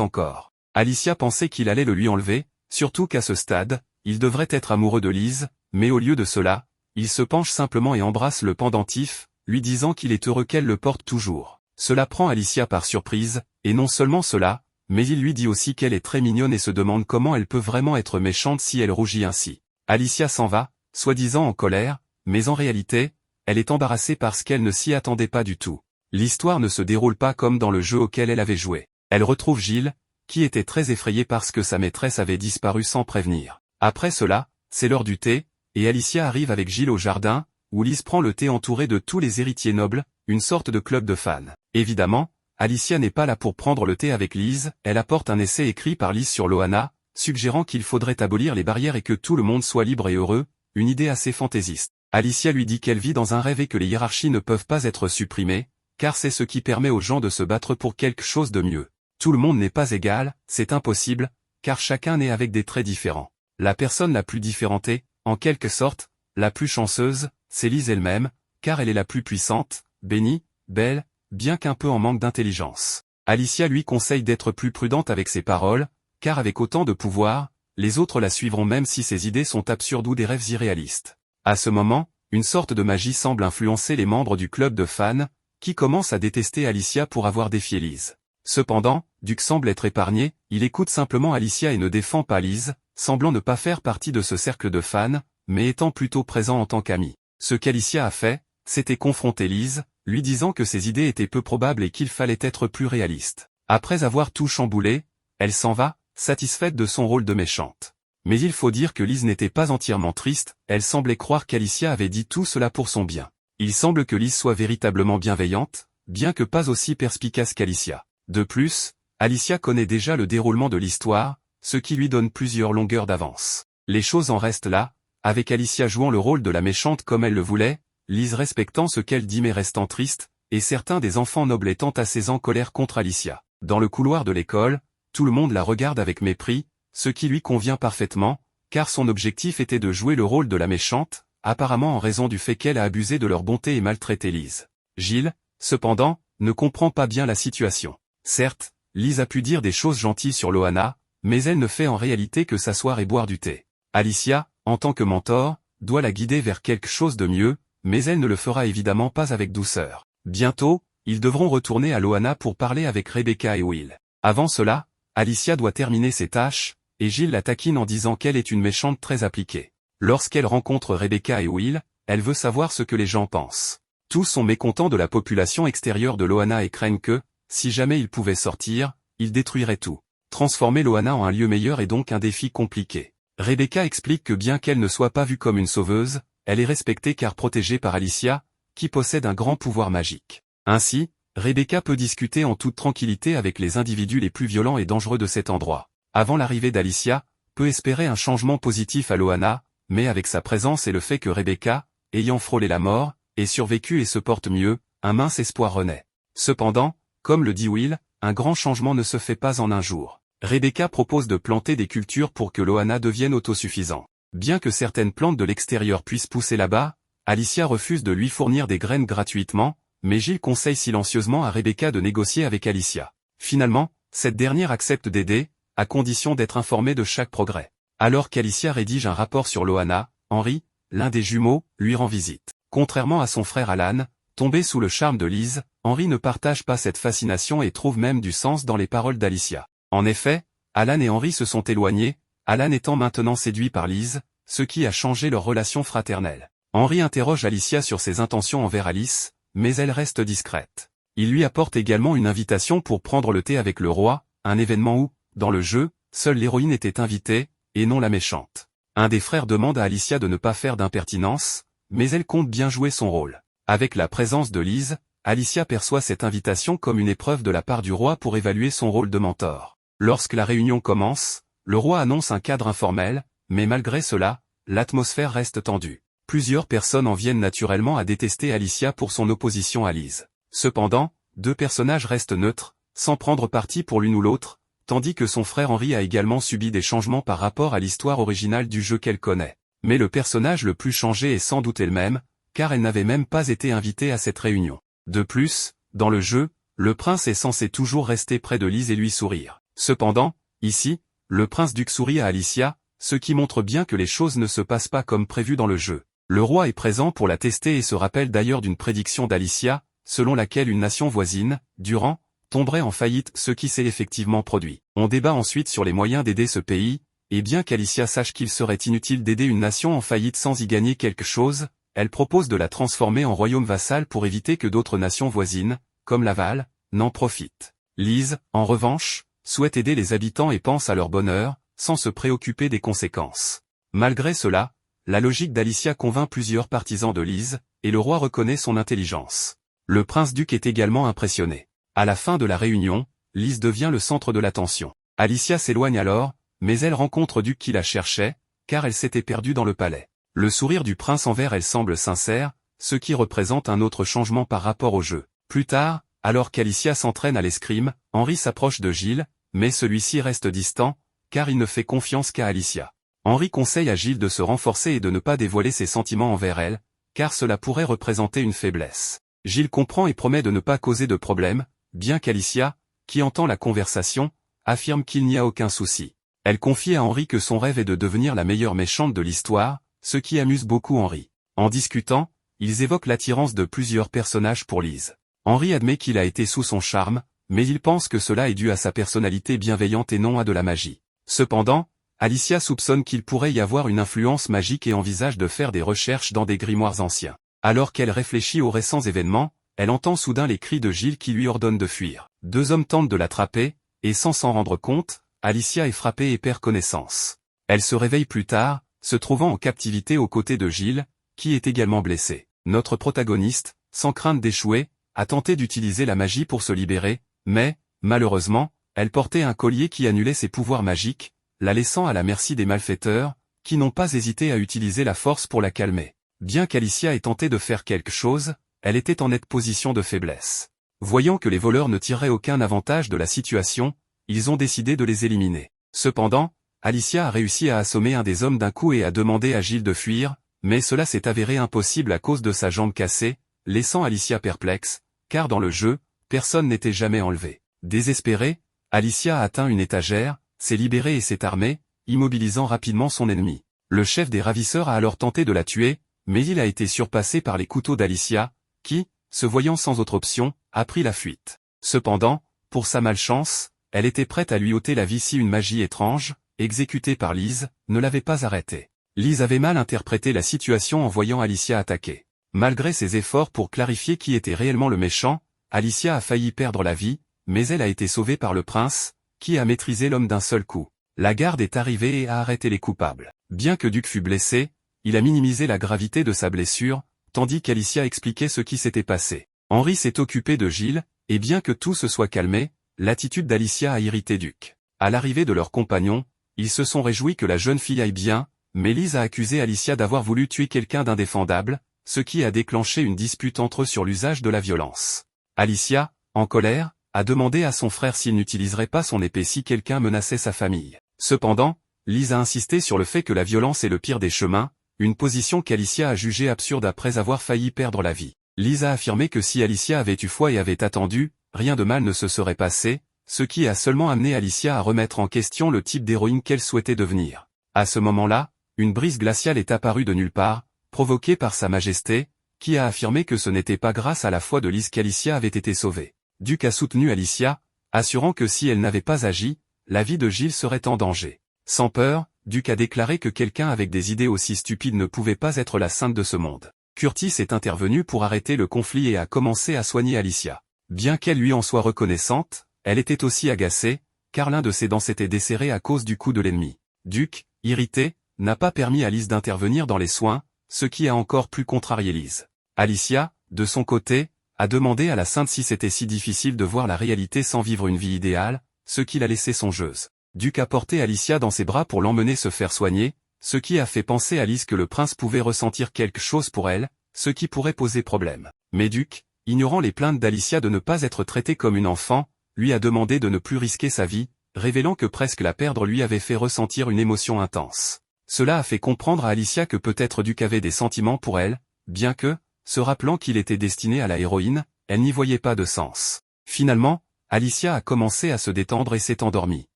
encore. Alicia pensait qu'il allait le lui enlever, surtout qu'à ce stade, il devrait être amoureux de Lise, mais au lieu de cela, il se penche simplement et embrasse le pendentif, lui disant qu'il est heureux qu'elle le porte toujours. Cela prend Alicia par surprise, et non seulement cela, mais il lui dit aussi qu'elle est très mignonne et se demande comment elle peut vraiment être méchante si elle rougit ainsi. Alicia s'en va, soi-disant en colère, mais en réalité, elle est embarrassée parce qu'elle ne s'y attendait pas du tout. L'histoire ne se déroule pas comme dans le jeu auquel elle avait joué. Elle retrouve Gilles, qui était très effrayé parce que sa maîtresse avait disparu sans prévenir. Après cela, c'est l'heure du thé, et Alicia arrive avec Gilles au jardin, où Lise prend le thé entourée de tous les héritiers nobles, une sorte de club de fans. Évidemment, Alicia n'est pas là pour prendre le thé avec Lise, elle apporte un essai écrit par Lise sur Loana, suggérant qu'il faudrait abolir les barrières et que tout le monde soit libre et heureux, une idée assez fantaisiste. Alicia lui dit qu'elle vit dans un rêve et que les hiérarchies ne peuvent pas être supprimées, car c'est ce qui permet aux gens de se battre pour quelque chose de mieux. Tout le monde n'est pas égal, c'est impossible, car chacun naît avec des traits différents. La personne la plus différentée, en quelque sorte, la plus chanceuse, c'est Lise elle-même, car elle est la plus puissante, bénie, belle, bien qu'un peu en manque d'intelligence. Alicia lui conseille d'être plus prudente avec ses paroles, car avec autant de pouvoir, les autres la suivront même si ses idées sont absurdes ou des rêves irréalistes. À ce moment, une sorte de magie semble influencer les membres du club de fans, qui commencent à détester Alicia pour avoir défié Lise. Cependant, Duke semble être épargné, il écoute simplement Alicia et ne défend pas Lise, semblant ne pas faire partie de ce cercle de fans, mais étant plutôt présent en tant qu'ami. Ce qu'Alicia a fait, c'était confronter Lise, lui disant que ses idées étaient peu probables et qu'il fallait être plus réaliste. Après avoir tout chamboulé, elle s'en va, satisfaite de son rôle de méchante. Mais il faut dire que Lise n'était pas entièrement triste, elle semblait croire qu'Alicia avait dit tout cela pour son bien. Il semble que Lise soit véritablement bienveillante, bien que pas aussi perspicace qu'Alicia. De plus, Alicia connaît déjà le déroulement de l'histoire, ce qui lui donne plusieurs longueurs d'avance. Les choses en restent là, avec Alicia jouant le rôle de la méchante comme elle le voulait, Lise respectant ce qu'elle dit mais restant triste, et certains des enfants nobles étant assez en colère contre Alicia. Dans le couloir de l'école, tout le monde la regarde avec mépris, ce qui lui convient parfaitement, car son objectif était de jouer le rôle de la méchante, apparemment en raison du fait qu'elle a abusé de leur bonté et maltraité Lise. Gilles, cependant, ne comprend pas bien la situation. Certes, Lise a pu dire des choses gentilles sur Loana, mais elle ne fait en réalité que s'asseoir et boire du thé. Alicia, en tant que mentor, doit la guider vers quelque chose de mieux, mais elle ne le fera évidemment pas avec douceur. Bientôt, ils devront retourner à Loana pour parler avec Rebecca et Will. Avant cela, Alicia doit terminer ses tâches, et Gilles la taquine en disant qu'elle est une méchante très appliquée. Lorsqu'elle rencontre Rebecca et Will, elle veut savoir ce que les gens pensent. Tous sont mécontents de la population extérieure de Loana et craignent que, si jamais ils pouvaient sortir, ils détruiraient tout. Transformer Loana en un lieu meilleur est donc un défi compliqué. Rebecca explique que bien qu'elle ne soit pas vue comme une sauveuse, elle est respectée car protégée par Alicia, qui possède un grand pouvoir magique. Ainsi, Rebecca peut discuter en toute tranquillité avec les individus les plus violents et dangereux de cet endroit. Avant l'arrivée d'Alicia, peut espérer un changement positif à Loana, mais avec sa présence et le fait que Rebecca, ayant frôlé la mort, ait survécu et se porte mieux, un mince espoir renaît. Cependant, comme le dit Will, un grand changement ne se fait pas en un jour. Rebecca propose de planter des cultures pour que Loana devienne autosuffisant. Bien que certaines plantes de l'extérieur puissent pousser là-bas, Alicia refuse de lui fournir des graines gratuitement, mais Gilles conseille silencieusement à Rebecca de négocier avec Alicia. Finalement, cette dernière accepte d'aider, à condition d'être informée de chaque progrès. Alors qu'Alicia rédige un rapport sur Loana, Henry, l'un des jumeaux, lui rend visite. Contrairement à son frère Alan, tombé sous le charme de Lise, Henry ne partage pas cette fascination et trouve même du sens dans les paroles d'Alicia. En effet, Alan et Henry se sont éloignés, Alan étant maintenant séduit par Lise, ce qui a changé leur relation fraternelle. Henry interroge Alicia sur ses intentions envers Alice, mais elle reste discrète. Il lui apporte également une invitation pour prendre le thé avec le roi, un événement où, dans le jeu, seule l'héroïne était invitée, et non la méchante. Un des frères demande à Alicia de ne pas faire d'impertinence, mais elle compte bien jouer son rôle. Avec la présence de Lise, Alicia perçoit cette invitation comme une épreuve de la part du roi pour évaluer son rôle de mentor. Lorsque la réunion commence, le roi annonce un cadre informel, mais malgré cela, l'atmosphère reste tendue. Plusieurs personnes en viennent naturellement à détester Alicia pour son opposition à Lise. Cependant, deux personnages restent neutres, sans prendre parti pour l'une ou l'autre, tandis que son frère Henri a également subi des changements par rapport à l'histoire originale du jeu qu'elle connaît. Mais le personnage le plus changé est sans doute elle-même, car elle n'avait même pas été invitée à cette réunion. De plus, dans le jeu, le prince est censé toujours rester près de Lise et lui sourire. Cependant, ici, le prince duc sourit à Alicia, ce qui montre bien que les choses ne se passent pas comme prévu dans le jeu. Le roi est présent pour la tester et se rappelle d'ailleurs d'une prédiction d'Alicia, selon laquelle une nation voisine, Durand, tomberait en faillite, ce qui s'est effectivement produit. On débat ensuite sur les moyens d'aider ce pays, et bien qu'Alicia sache qu'il serait inutile d'aider une nation en faillite sans y gagner quelque chose, elle propose de la transformer en royaume vassal pour éviter que d'autres nations voisines, comme Laval, n'en profitent. Lise, en revanche, souhaite aider les habitants et pense à leur bonheur, sans se préoccuper des conséquences. Malgré cela, la logique d'Alicia convainc plusieurs partisans de Lise, et le roi reconnaît son intelligence. Le prince-duc est également impressionné. À la fin de la réunion, Lise devient le centre de l'attention. Alicia s'éloigne alors, mais elle rencontre Duc qui la cherchait, car elle s'était perdue dans le palais. Le sourire du prince envers elle semble sincère, ce qui représente un autre changement par rapport au jeu. Plus tard, alors qu'Alicia s'entraîne à l'escrime, Henri s'approche de Gilles, mais celui-ci reste distant, car il ne fait confiance qu'à Alicia. Henri conseille à Gilles de se renforcer et de ne pas dévoiler ses sentiments envers elle, car cela pourrait représenter une faiblesse. Gilles comprend et promet de ne pas causer de problème, bien qu'Alicia, qui entend la conversation, affirme qu'il n'y a aucun souci. Elle confie à Henri que son rêve est de devenir la meilleure méchante de l'histoire, ce qui amuse beaucoup Henri. En discutant, ils évoquent l'attirance de plusieurs personnages pour Lise. Henri admet qu'il a été sous son charme, mais il pense que cela est dû à sa personnalité bienveillante et non à de la magie. Cependant, Alicia soupçonne qu'il pourrait y avoir une influence magique et envisage de faire des recherches dans des grimoires anciens. Alors qu'elle réfléchit aux récents événements, elle entend soudain les cris de Gilles qui lui ordonne de fuir. Deux hommes tentent de l'attraper, et sans s'en rendre compte, Alicia est frappée et perd connaissance. Elle se réveille plus tard, se trouvant en captivité aux côtés de Gilles, qui est également blessé. Notre protagoniste, sans crainte d'échouer, a tenté d'utiliser la magie pour se libérer, mais, malheureusement, elle portait un collier qui annulait ses pouvoirs magiques, la laissant à la merci des malfaiteurs, qui n'ont pas hésité à utiliser la force pour la calmer. Bien qu'Alicia ait tenté de faire quelque chose, elle était en nette position de faiblesse. Voyant que les voleurs ne tireraient aucun avantage de la situation, ils ont décidé de les éliminer. Cependant, Alicia a réussi à assommer un des hommes d'un coup et a demandé à Gilles de fuir, mais cela s'est avéré impossible à cause de sa jambe cassée, laissant Alicia perplexe, car dans le jeu, personne n'était jamais enlevé. Désespérée, Alicia a atteint une étagère, s'est libérée et s'est armée, immobilisant rapidement son ennemi. Le chef des ravisseurs a alors tenté de la tuer, mais il a été surpassé par les couteaux d'Alicia, qui, se voyant sans autre option, a pris la fuite. Cependant, pour sa malchance, elle était prête à lui ôter la vie si une magie étrange, exécutée par Lise, ne l'avait pas arrêtée. Lise avait mal interprété la situation en voyant Alicia attaquer. Malgré ses efforts pour clarifier qui était réellement le méchant, Alicia a failli perdre la vie, mais elle a été sauvée par le prince, qui a maîtrisé l'homme d'un seul coup. La garde est arrivée et a arrêté les coupables. Bien que Duc fût blessé, il a minimisé la gravité de sa blessure, tandis qu'Alicia expliquait ce qui s'était passé. Henri s'est occupé de Gilles, et bien que tout se soit calmé, l'attitude d'Alicia a irrité Duc. À l'arrivée de leurs compagnons, ils se sont réjouis que la jeune fille aille bien, mais Lise a accusé Alicia d'avoir voulu tuer quelqu'un d'indéfendable, ce qui a déclenché une dispute entre eux sur l'usage de la violence. Alicia, en colère, a demandé à son frère s'il n'utiliserait pas son épée si quelqu'un menaçait sa famille. Cependant, Lise a insisté sur le fait que la violence est le pire des chemins, une position qu'Alicia a jugée absurde après avoir failli perdre la vie. Lise a affirmé que si Alicia avait eu foi et avait attendu, rien de mal ne se serait passé, ce qui a seulement amené Alicia à remettre en question le type d'héroïne qu'elle souhaitait devenir. À ce moment-là, une brise glaciale est apparue de nulle part, provoquée par Sa Majesté, qui a affirmé que ce n'était pas grâce à la foi de Lise qu'Alicia avait été sauvée. Duc a soutenu Alicia, assurant que si elle n'avait pas agi, la vie de Gilles serait en danger. Sans peur, Duc a déclaré que quelqu'un avec des idées aussi stupides ne pouvait pas être la sainte de ce monde. Curtis est intervenu pour arrêter le conflit et a commencé à soigner Alicia. Bien qu'elle lui en soit reconnaissante, elle était aussi agacée, car l'un de ses dents s'était desserré à cause du coup de l'ennemi. Duc, irrité, n'a pas permis à Lise d'intervenir dans les soins, ce qui a encore plus contrarié Lise. Alicia, de son côté, a demandé à la sainte si c'était si difficile de voir la réalité sans vivre une vie idéale, ce qui l'a laissée songeuse. Duc a porté Alicia dans ses bras pour l'emmener se faire soigner, ce qui a fait penser à Lise que le prince pouvait ressentir quelque chose pour elle, ce qui pourrait poser problème. Mais Duc, ignorant les plaintes d'Alicia de ne pas être traitée comme une enfant, lui a demandé de ne plus risquer sa vie, révélant que presque la perdre lui avait fait ressentir une émotion intense. Cela a fait comprendre à Alicia que peut-être Duc avait des sentiments pour elle, bien que, se rappelant qu'il était destiné à la héroïne, elle n'y voyait pas de sens. Finalement, Alicia a commencé à se détendre et s'est endormie.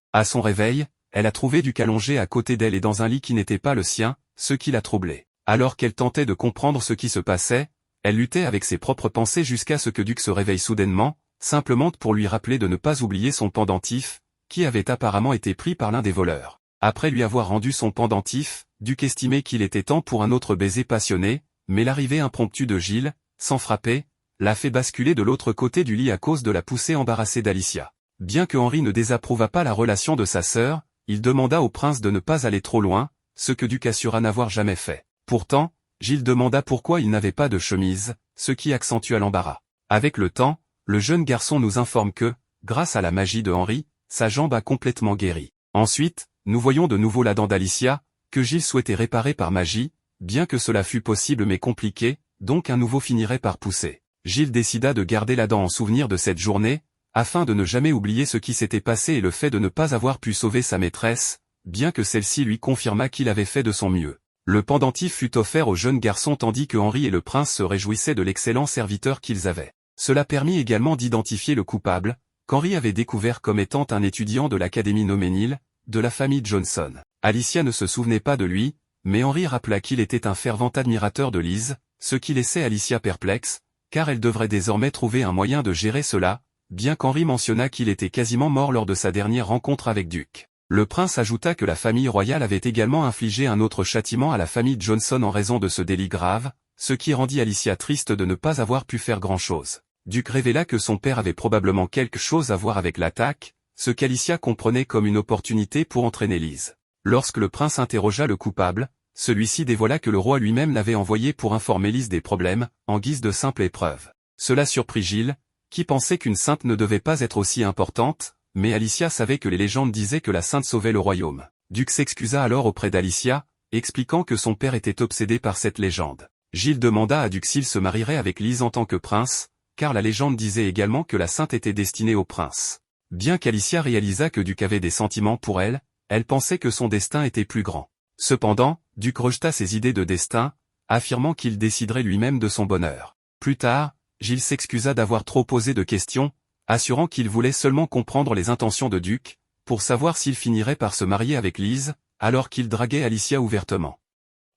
À son réveil, elle a trouvé Duc allongé à côté d'elle et dans un lit qui n'était pas le sien, ce qui l'a troublée. Alors qu'elle tentait de comprendre ce qui se passait, elle luttait avec ses propres pensées jusqu'à ce que Duc se réveille soudainement, simplement pour lui rappeler de ne pas oublier son pendentif, qui avait apparemment été pris par l'un des voleurs. Après lui avoir rendu son pendentif, Duc estimait qu'il était temps pour un autre baiser passionné, mais l'arrivée impromptue de Gilles, sans frapper, l'a fait basculer de l'autre côté du lit à cause de la poussée embarrassée d'Alicia. Bien que Henri ne désapprouva pas la relation de sa sœur, il demanda au prince de ne pas aller trop loin, ce que Duc assura n'avoir jamais fait. Pourtant, Gilles demanda pourquoi il n'avait pas de chemise, ce qui accentua l'embarras. Avec le temps, le jeune garçon nous informe que, grâce à la magie de Henri, sa jambe a complètement guéri. Ensuite, nous voyons de nouveau la dent d'Alicia, que Gilles souhaitait réparer par magie, bien que cela fût possible mais compliqué, donc un nouveau finirait par pousser. Gilles décida de garder la dent en souvenir de cette journée, afin de ne jamais oublier ce qui s'était passé et le fait de ne pas avoir pu sauver sa maîtresse, bien que celle-ci lui confirma qu'il avait fait de son mieux. Le pendentif fut offert au jeune garçon tandis que Henri et le prince se réjouissaient de l'excellent serviteur qu'ils avaient. Cela permit également d'identifier le coupable, qu'Henri avait découvert comme étant un étudiant de l'Académie Noménil, de la famille Johnson. Alicia ne se souvenait pas de lui, mais Henri rappela qu'il était un fervent admirateur de Lise, ce qui laissait Alicia perplexe, car elle devrait désormais trouver un moyen de gérer cela, bien qu'Henri mentionna qu'il était quasiment mort lors de sa dernière rencontre avec Duc. Le prince ajouta que la famille royale avait également infligé un autre châtiment à la famille Johnson en raison de ce délit grave, ce qui rendit Alicia triste de ne pas avoir pu faire grand-chose. Duc révéla que son père avait probablement quelque chose à voir avec l'attaque, ce qu'Alicia comprenait comme une opportunité pour entraîner Lise. Lorsque le prince interrogea le coupable, celui-ci dévoila que le roi lui-même l'avait envoyé pour informer Lise des problèmes, en guise de simple épreuve. Cela surprit Gilles, qui pensait qu'une sainte ne devait pas être aussi importante, mais Alicia savait que les légendes disaient que la sainte sauvait le royaume. Duc s'excusa alors auprès d'Alicia, expliquant que son père était obsédé par cette légende. Gilles demanda à Duc s'il se marierait avec Lise en tant que prince, car la légende disait également que la sainte était destinée au prince. Bien qu'Alicia réalisa que Duc avait des sentiments pour elle, elle pensait que son destin était plus grand. Cependant, Duc rejeta ses idées de destin, affirmant qu'il déciderait lui-même de son bonheur. Plus tard, Gilles s'excusa d'avoir trop posé de questions, assurant qu'il voulait seulement comprendre les intentions de Duc, pour savoir s'il finirait par se marier avec Lise, alors qu'il draguait Alicia ouvertement.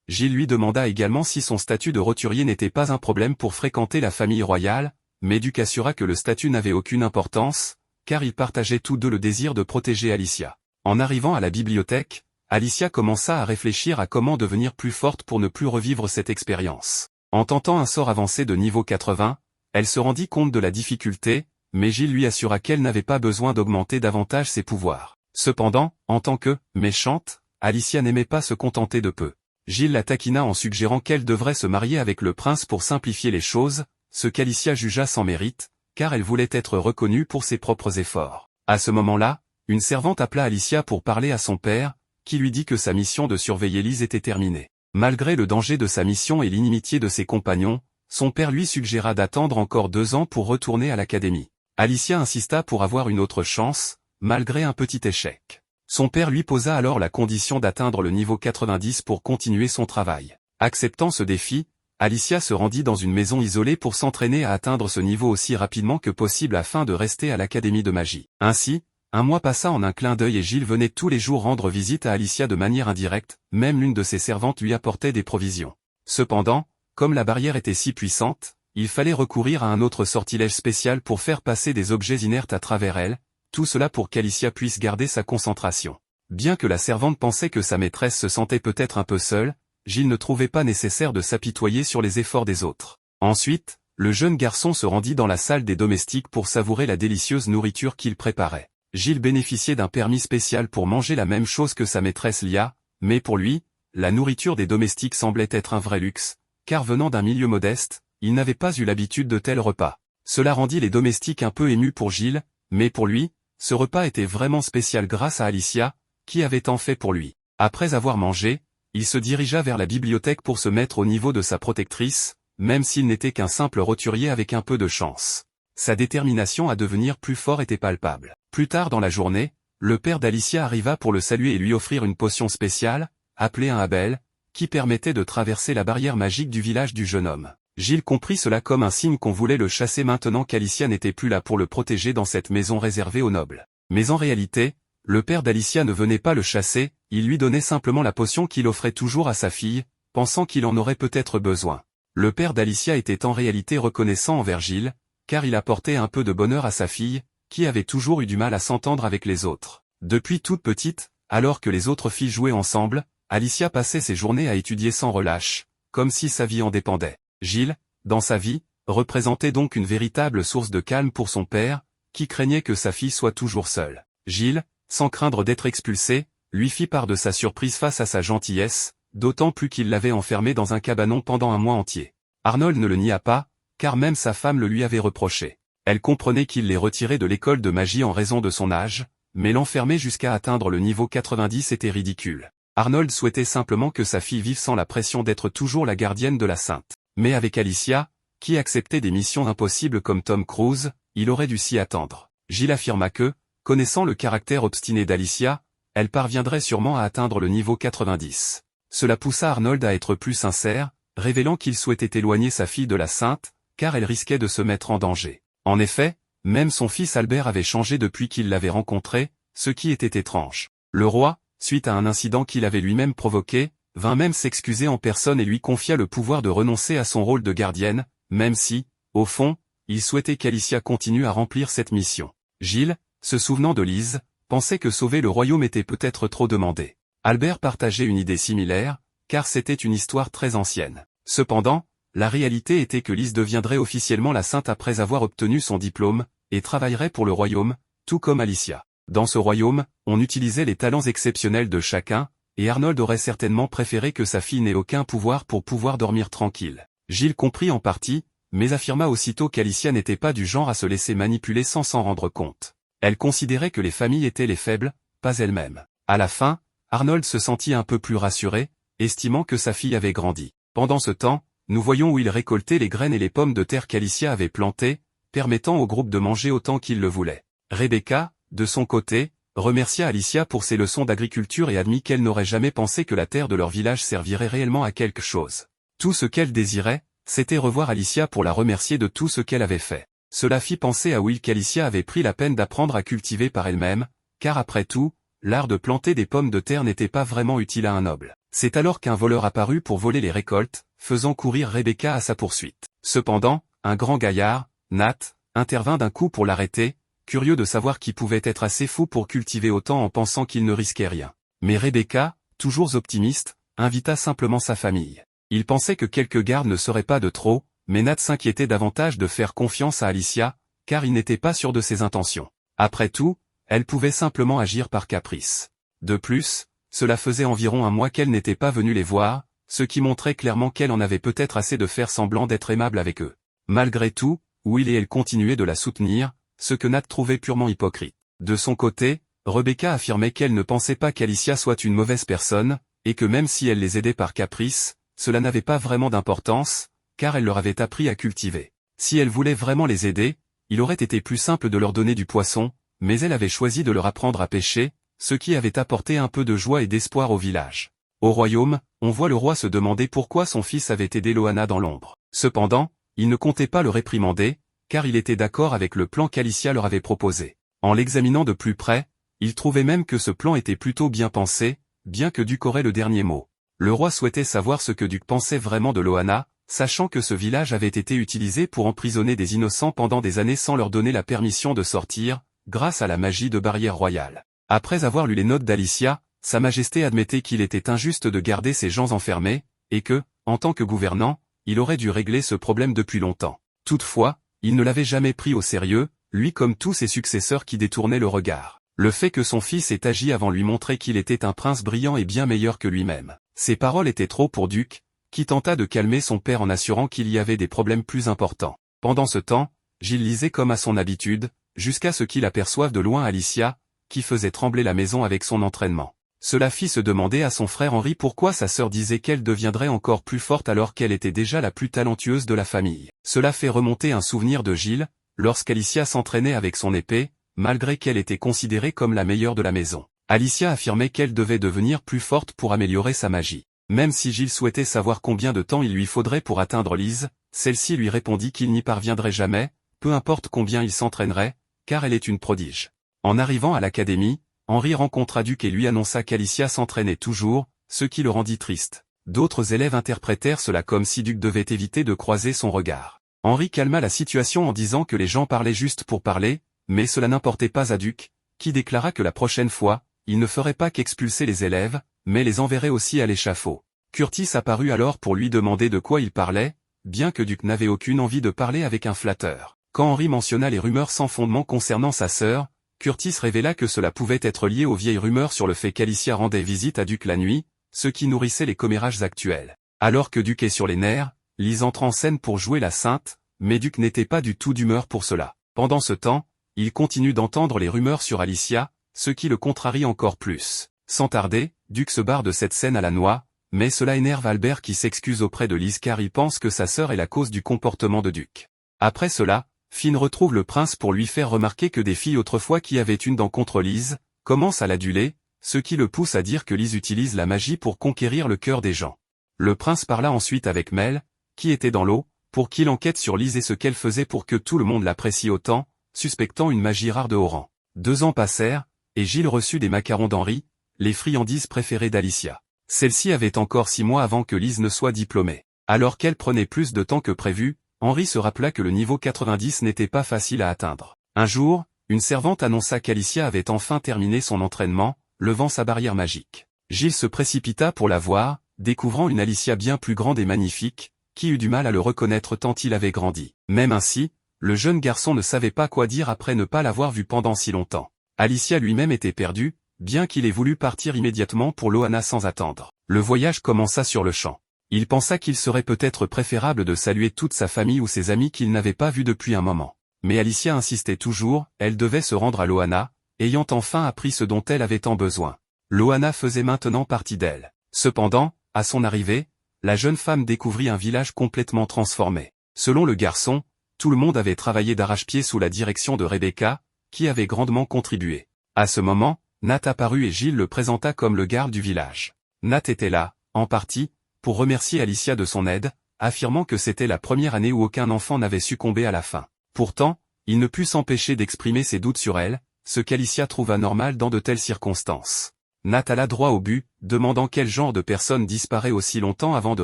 Gilles lui demanda également si son statut de roturier n'était pas un problème pour fréquenter la famille royale, mais Duc assura que le statut n'avait aucune importance, car ils partageaient tous deux le désir de protéger Alicia. En arrivant à la bibliothèque, Alicia commença à réfléchir à comment devenir plus forte pour ne plus revivre cette expérience. En tentant un sort avancé de niveau 80, elle se rendit compte de la difficulté, mais Gilles lui assura qu'elle n'avait pas besoin d'augmenter davantage ses pouvoirs. Cependant, en tant que « méchante », Alicia n'aimait pas se contenter de peu. Gilles la taquina en suggérant qu'elle devrait se marier avec le prince pour simplifier les choses, ce qu'Alicia jugea sans mérite, car elle voulait être reconnue pour ses propres efforts. À ce moment-là, une servante appela Alicia pour parler à son père, qui lui dit que sa mission de surveiller Lise était terminée. Malgré le danger de sa mission et l'inimitié de ses compagnons, son père lui suggéra d'attendre encore 2 ans pour retourner à l'académie. Alicia insista pour avoir une autre chance, malgré un petit échec. Son père lui posa alors la condition d'atteindre le niveau 90 pour continuer son travail. Acceptant ce défi, Alicia se rendit dans une maison isolée pour s'entraîner à atteindre ce niveau aussi rapidement que possible afin de rester à l'académie de magie. Ainsi, un mois passa en un clin d'œil et Gilles venait tous les jours rendre visite à Alicia de manière indirecte, même l'une de ses servantes lui apportait des provisions. Cependant, comme la barrière était si puissante, il fallait recourir à un autre sortilège spécial pour faire passer des objets inertes à travers elle, tout cela pour qu'Alicia puisse garder sa concentration. Bien que la servante pensait que sa maîtresse se sentait peut-être un peu seule, Gilles ne trouvait pas nécessaire de s'apitoyer sur les efforts des autres. Ensuite, le jeune garçon se rendit dans la salle des domestiques pour savourer la délicieuse nourriture qu'il préparait. Gilles bénéficiait d'un permis spécial pour manger la même chose que sa maîtresse Lia, mais pour lui, la nourriture des domestiques semblait être un vrai luxe, car venant d'un milieu modeste, il n'avait pas eu l'habitude de tels repas. Cela rendit les domestiques un peu émus pour Gilles, mais pour lui, ce repas était vraiment spécial grâce à Alicia, qui avait tant fait pour lui. Après avoir mangé, il se dirigea vers la bibliothèque pour se mettre au niveau de sa protectrice, même s'il n'était qu'un simple roturier avec un peu de chance. Sa détermination à devenir plus fort était palpable. Plus tard dans la journée, le père d'Alicia arriva pour le saluer et lui offrir une potion spéciale, appelée un Abel, qui permettait de traverser la barrière magique du village du jeune homme. Gilles comprit cela comme un signe qu'on voulait le chasser maintenant qu'Alicia n'était plus là pour le protéger dans cette maison réservée aux nobles. Mais en réalité, le père d'Alicia ne venait pas le chasser, il lui donnait simplement la potion qu'il offrait toujours à sa fille, pensant qu'il en aurait peut-être besoin. Le père d'Alicia était en réalité reconnaissant envers Gilles, car il apportait un peu de bonheur à sa fille, qui avait toujours eu du mal à s'entendre avec les autres. Depuis toute petite, alors que les autres filles jouaient ensemble, Alicia passait ses journées à étudier sans relâche, comme si sa vie en dépendait. Gilles, dans sa vie, représentait donc une véritable source de calme pour son père, qui craignait que sa fille soit toujours seule. Gilles, sans craindre d'être expulsé, lui fit part de sa surprise face à sa gentillesse, d'autant plus qu'il l'avait enfermé dans un cabanon pendant un mois entier. Arnold ne le nia pas, car même sa femme le lui avait reproché. Elle comprenait qu'il les retirait de l'école de magie en raison de son âge, mais l'enfermer jusqu'à atteindre le niveau 90 était ridicule. Arnold souhaitait simplement que sa fille vive sans la pression d'être toujours la gardienne de la sainte. Mais avec Alicia, qui acceptait des missions impossibles comme Tom Cruise, il aurait dû s'y attendre. Gilles affirma que, connaissant le caractère obstiné d'Alicia, elle parviendrait sûrement à atteindre le niveau 90. Cela poussa Arnold à être plus sincère, révélant qu'il souhaitait éloigner sa fille de la sainte, car elle risquait de se mettre en danger. En effet, même son fils Albert avait changé depuis qu'il l'avait rencontré, ce qui était étrange. Le roi, suite à un incident qu'il avait lui-même provoqué, vint même s'excuser en personne et lui confia le pouvoir de renoncer à son rôle de gardienne, même si, au fond, il souhaitait qu'Alicia continue à remplir cette mission. Gilles, se souvenant de Lise, pensait que sauver le royaume était peut-être trop demandé. Albert partageait une idée similaire, car c'était une histoire très ancienne. Cependant, la réalité était que Lise deviendrait officiellement la sainte après avoir obtenu son diplôme, et travaillerait pour le royaume, tout comme Alicia. Dans ce royaume, on utilisait les talents exceptionnels de chacun, et Arnold aurait certainement préféré que sa fille n'ait aucun pouvoir pour pouvoir dormir tranquille. Gilles comprit en partie, mais affirma aussitôt qu'Alicia n'était pas du genre à se laisser manipuler sans s'en rendre compte. Elle considérait que les familles étaient les faibles, pas elles-mêmes. À la fin, Arnold se sentit un peu plus rassuré, estimant que sa fille avait grandi. Pendant ce temps, nous voyons où il récoltait les graines et les pommes de terre qu'Alicia avait plantées, permettant au groupe de manger autant qu'il le voulait. Rebecca, de son côté, remercia Alicia pour ses leçons d'agriculture et admit qu'elle n'aurait jamais pensé que la terre de leur village servirait réellement à quelque chose. Tout ce qu'elle désirait, c'était revoir Alicia pour la remercier de tout ce qu'elle avait fait. Cela fit penser à Will qu'Alicia avait pris la peine d'apprendre à cultiver par elle-même, car après tout, l'art de planter des pommes de terre n'était pas vraiment utile à un noble. C'est alors qu'un voleur apparut pour voler les récoltes, faisant courir Rebecca à sa poursuite. Cependant, un grand gaillard, Nat, intervint d'un coup pour l'arrêter, curieux de savoir qui pouvait être assez fou pour cultiver autant en pensant qu'il ne risquait rien. Mais Rebecca, toujours optimiste, invita simplement sa famille. Il pensait que quelques gardes ne seraient pas de trop, mais Nat s'inquiétait davantage de faire confiance à Alicia, car il n'était pas sûr de ses intentions. Après tout, elle pouvait simplement agir par caprice. De plus, cela faisait environ un mois qu'elle n'était pas venue les voir, ce qui montrait clairement qu'elle en avait peut-être assez de faire semblant d'être aimable avec eux. Malgré tout, Will et elle continuaient de la soutenir, ce que Nat trouvait purement hypocrite. De son côté, Rebecca affirmait qu'elle ne pensait pas qu'Alicia soit une mauvaise personne, et que même si elle les aidait par caprice, cela n'avait pas vraiment d'importance, car elle leur avait appris à cultiver. Si elle voulait vraiment les aider, il aurait été plus simple de leur donner du poisson, mais elle avait choisi de leur apprendre à pêcher, ce qui avait apporté un peu de joie et d'espoir au village. Au royaume, on voit le roi se demander pourquoi son fils avait aidé Loana dans l'ombre. Cependant, il ne comptait pas le réprimander, car il était d'accord avec le plan qu'Alicia leur avait proposé. En l'examinant de plus près, il trouvait même que ce plan était plutôt bien pensé, bien que Duc aurait le dernier mot. Le roi souhaitait savoir ce que Duc pensait vraiment de Loana, sachant que ce village avait été utilisé pour emprisonner des innocents pendant des années sans leur donner la permission de sortir, grâce à la magie de barrière royale. Après avoir lu les notes d'Alicia, Sa Majesté admettait qu'il était injuste de garder ces gens enfermés, et que, en tant que gouvernant, il aurait dû régler ce problème depuis longtemps. Toutefois, il ne l'avait jamais pris au sérieux, lui comme tous ses successeurs qui détournaient le regard. Le fait que son fils ait agi avant lui montrait qu'il était un prince brillant et bien meilleur que lui-même. Ces paroles étaient trop pour Duc, qui tenta de calmer son père en assurant qu'il y avait des problèmes plus importants. Pendant ce temps, Gilles lisait comme à son habitude, jusqu'à ce qu'il aperçoive de loin Alicia, qui faisait trembler la maison avec son entraînement. Cela fit se demander à son frère Henri pourquoi sa sœur disait qu'elle deviendrait encore plus forte alors qu'elle était déjà la plus talentueuse de la famille. Cela fait remonter un souvenir de Gilles, lorsqu'Alicia s'entraînait avec son épée, malgré qu'elle était considérée comme la meilleure de la maison. Alicia affirmait qu'elle devait devenir plus forte pour améliorer sa magie. Même si Giles souhaitait savoir combien de temps il lui faudrait pour atteindre Liz, celle-ci lui répondit qu'il n'y parviendrait jamais, peu importe combien il s'entraînerait, car elle est une prodige. En arrivant à l'académie, Henry rencontra Duke et lui annonça qu'Alicia s'entraînait toujours, ce qui le rendit triste. D'autres élèves interprétèrent cela comme si Duke devait éviter de croiser son regard. Henry calma la situation en disant que les gens parlaient juste pour parler, mais cela n'importait pas à Duke, qui déclara que la prochaine fois, il ne ferait pas qu'expulser les élèves, mais les enverrait aussi à l'échafaud. Curtis apparut alors pour lui demander de quoi il parlait, bien que Duke n'avait aucune envie de parler avec un flatteur. Quand Henry mentionna les rumeurs sans fondement concernant sa sœur, Curtis révéla que cela pouvait être lié aux vieilles rumeurs sur le fait qu'Alicia rendait visite à Duke la nuit, ce qui nourrissait les commérages actuels. Alors que Duke est sur les nerfs, Liz entre en scène pour jouer la sainte, mais Duke n'était pas du tout d'humeur pour cela. Pendant ce temps, il continue d'entendre les rumeurs sur Alicia, ce qui le contrarie encore plus. Sans tarder, Duke se barre de cette scène à la noix, mais cela énerve Albert qui s'excuse auprès de Liz car il pense que sa sœur est la cause du comportement de Duke. Après cela, Finn retrouve le prince pour lui faire remarquer que des filles autrefois qui avaient une dent contre Liz, commencent à l'aduler, ce qui le pousse à dire que Liz utilise la magie pour conquérir le cœur des gens. Le prince parla ensuite avec Mel, qui était dans l'eau, pour qu'il enquête sur Liz et ce qu'elle faisait pour que tout le monde l'apprécie autant, suspectant une magie rare de haut rang. 2 ans passèrent, et Giles reçut des macarons d'Henry, les friandises préférées d'Alicia. Celle-ci avait encore 6 mois avant que Liz ne soit diplômée. Alors qu'elle prenait plus de temps que prévu, Henry se rappela que le niveau 90 n'était pas facile à atteindre. Un jour, une servante annonça qu'Alicia avait enfin terminé son entraînement, levant sa barrière magique. Giles se précipita pour la voir, découvrant une Alicia bien plus grande et magnifique, qui eut du mal à le reconnaître tant il avait grandi. Même ainsi, le jeune garçon ne savait pas quoi dire après ne pas l'avoir vue pendant si longtemps. Alicia lui-même était perdue, bien qu'il ait voulu partir immédiatement pour Loana sans attendre. Le voyage commença sur le champ. Il pensa qu'il serait peut-être préférable de saluer toute sa famille ou ses amis qu'il n'avait pas vus depuis un moment. Mais Alicia insistait toujours, elle devait se rendre à Loana, ayant enfin appris ce dont elle avait tant besoin. Loana faisait maintenant partie d'elle. Cependant, à son arrivée, la jeune femme découvrit un village complètement transformé. Selon le garçon, tout le monde avait travaillé d'arrache-pied sous la direction de Rebecca, qui avait grandement contribué. À ce moment, Nat apparut et Giles le présenta comme le garde du village. Nat était là, en partie, pour remercier Alicia de son aide, affirmant que c'était la première année où aucun enfant n'avait succombé à la faim. Pourtant, il ne put s'empêcher d'exprimer ses doutes sur elle, ce qu'Alicia trouva normal dans de telles circonstances. Nat alla droit au but, demandant quel genre de personne disparaît aussi longtemps avant de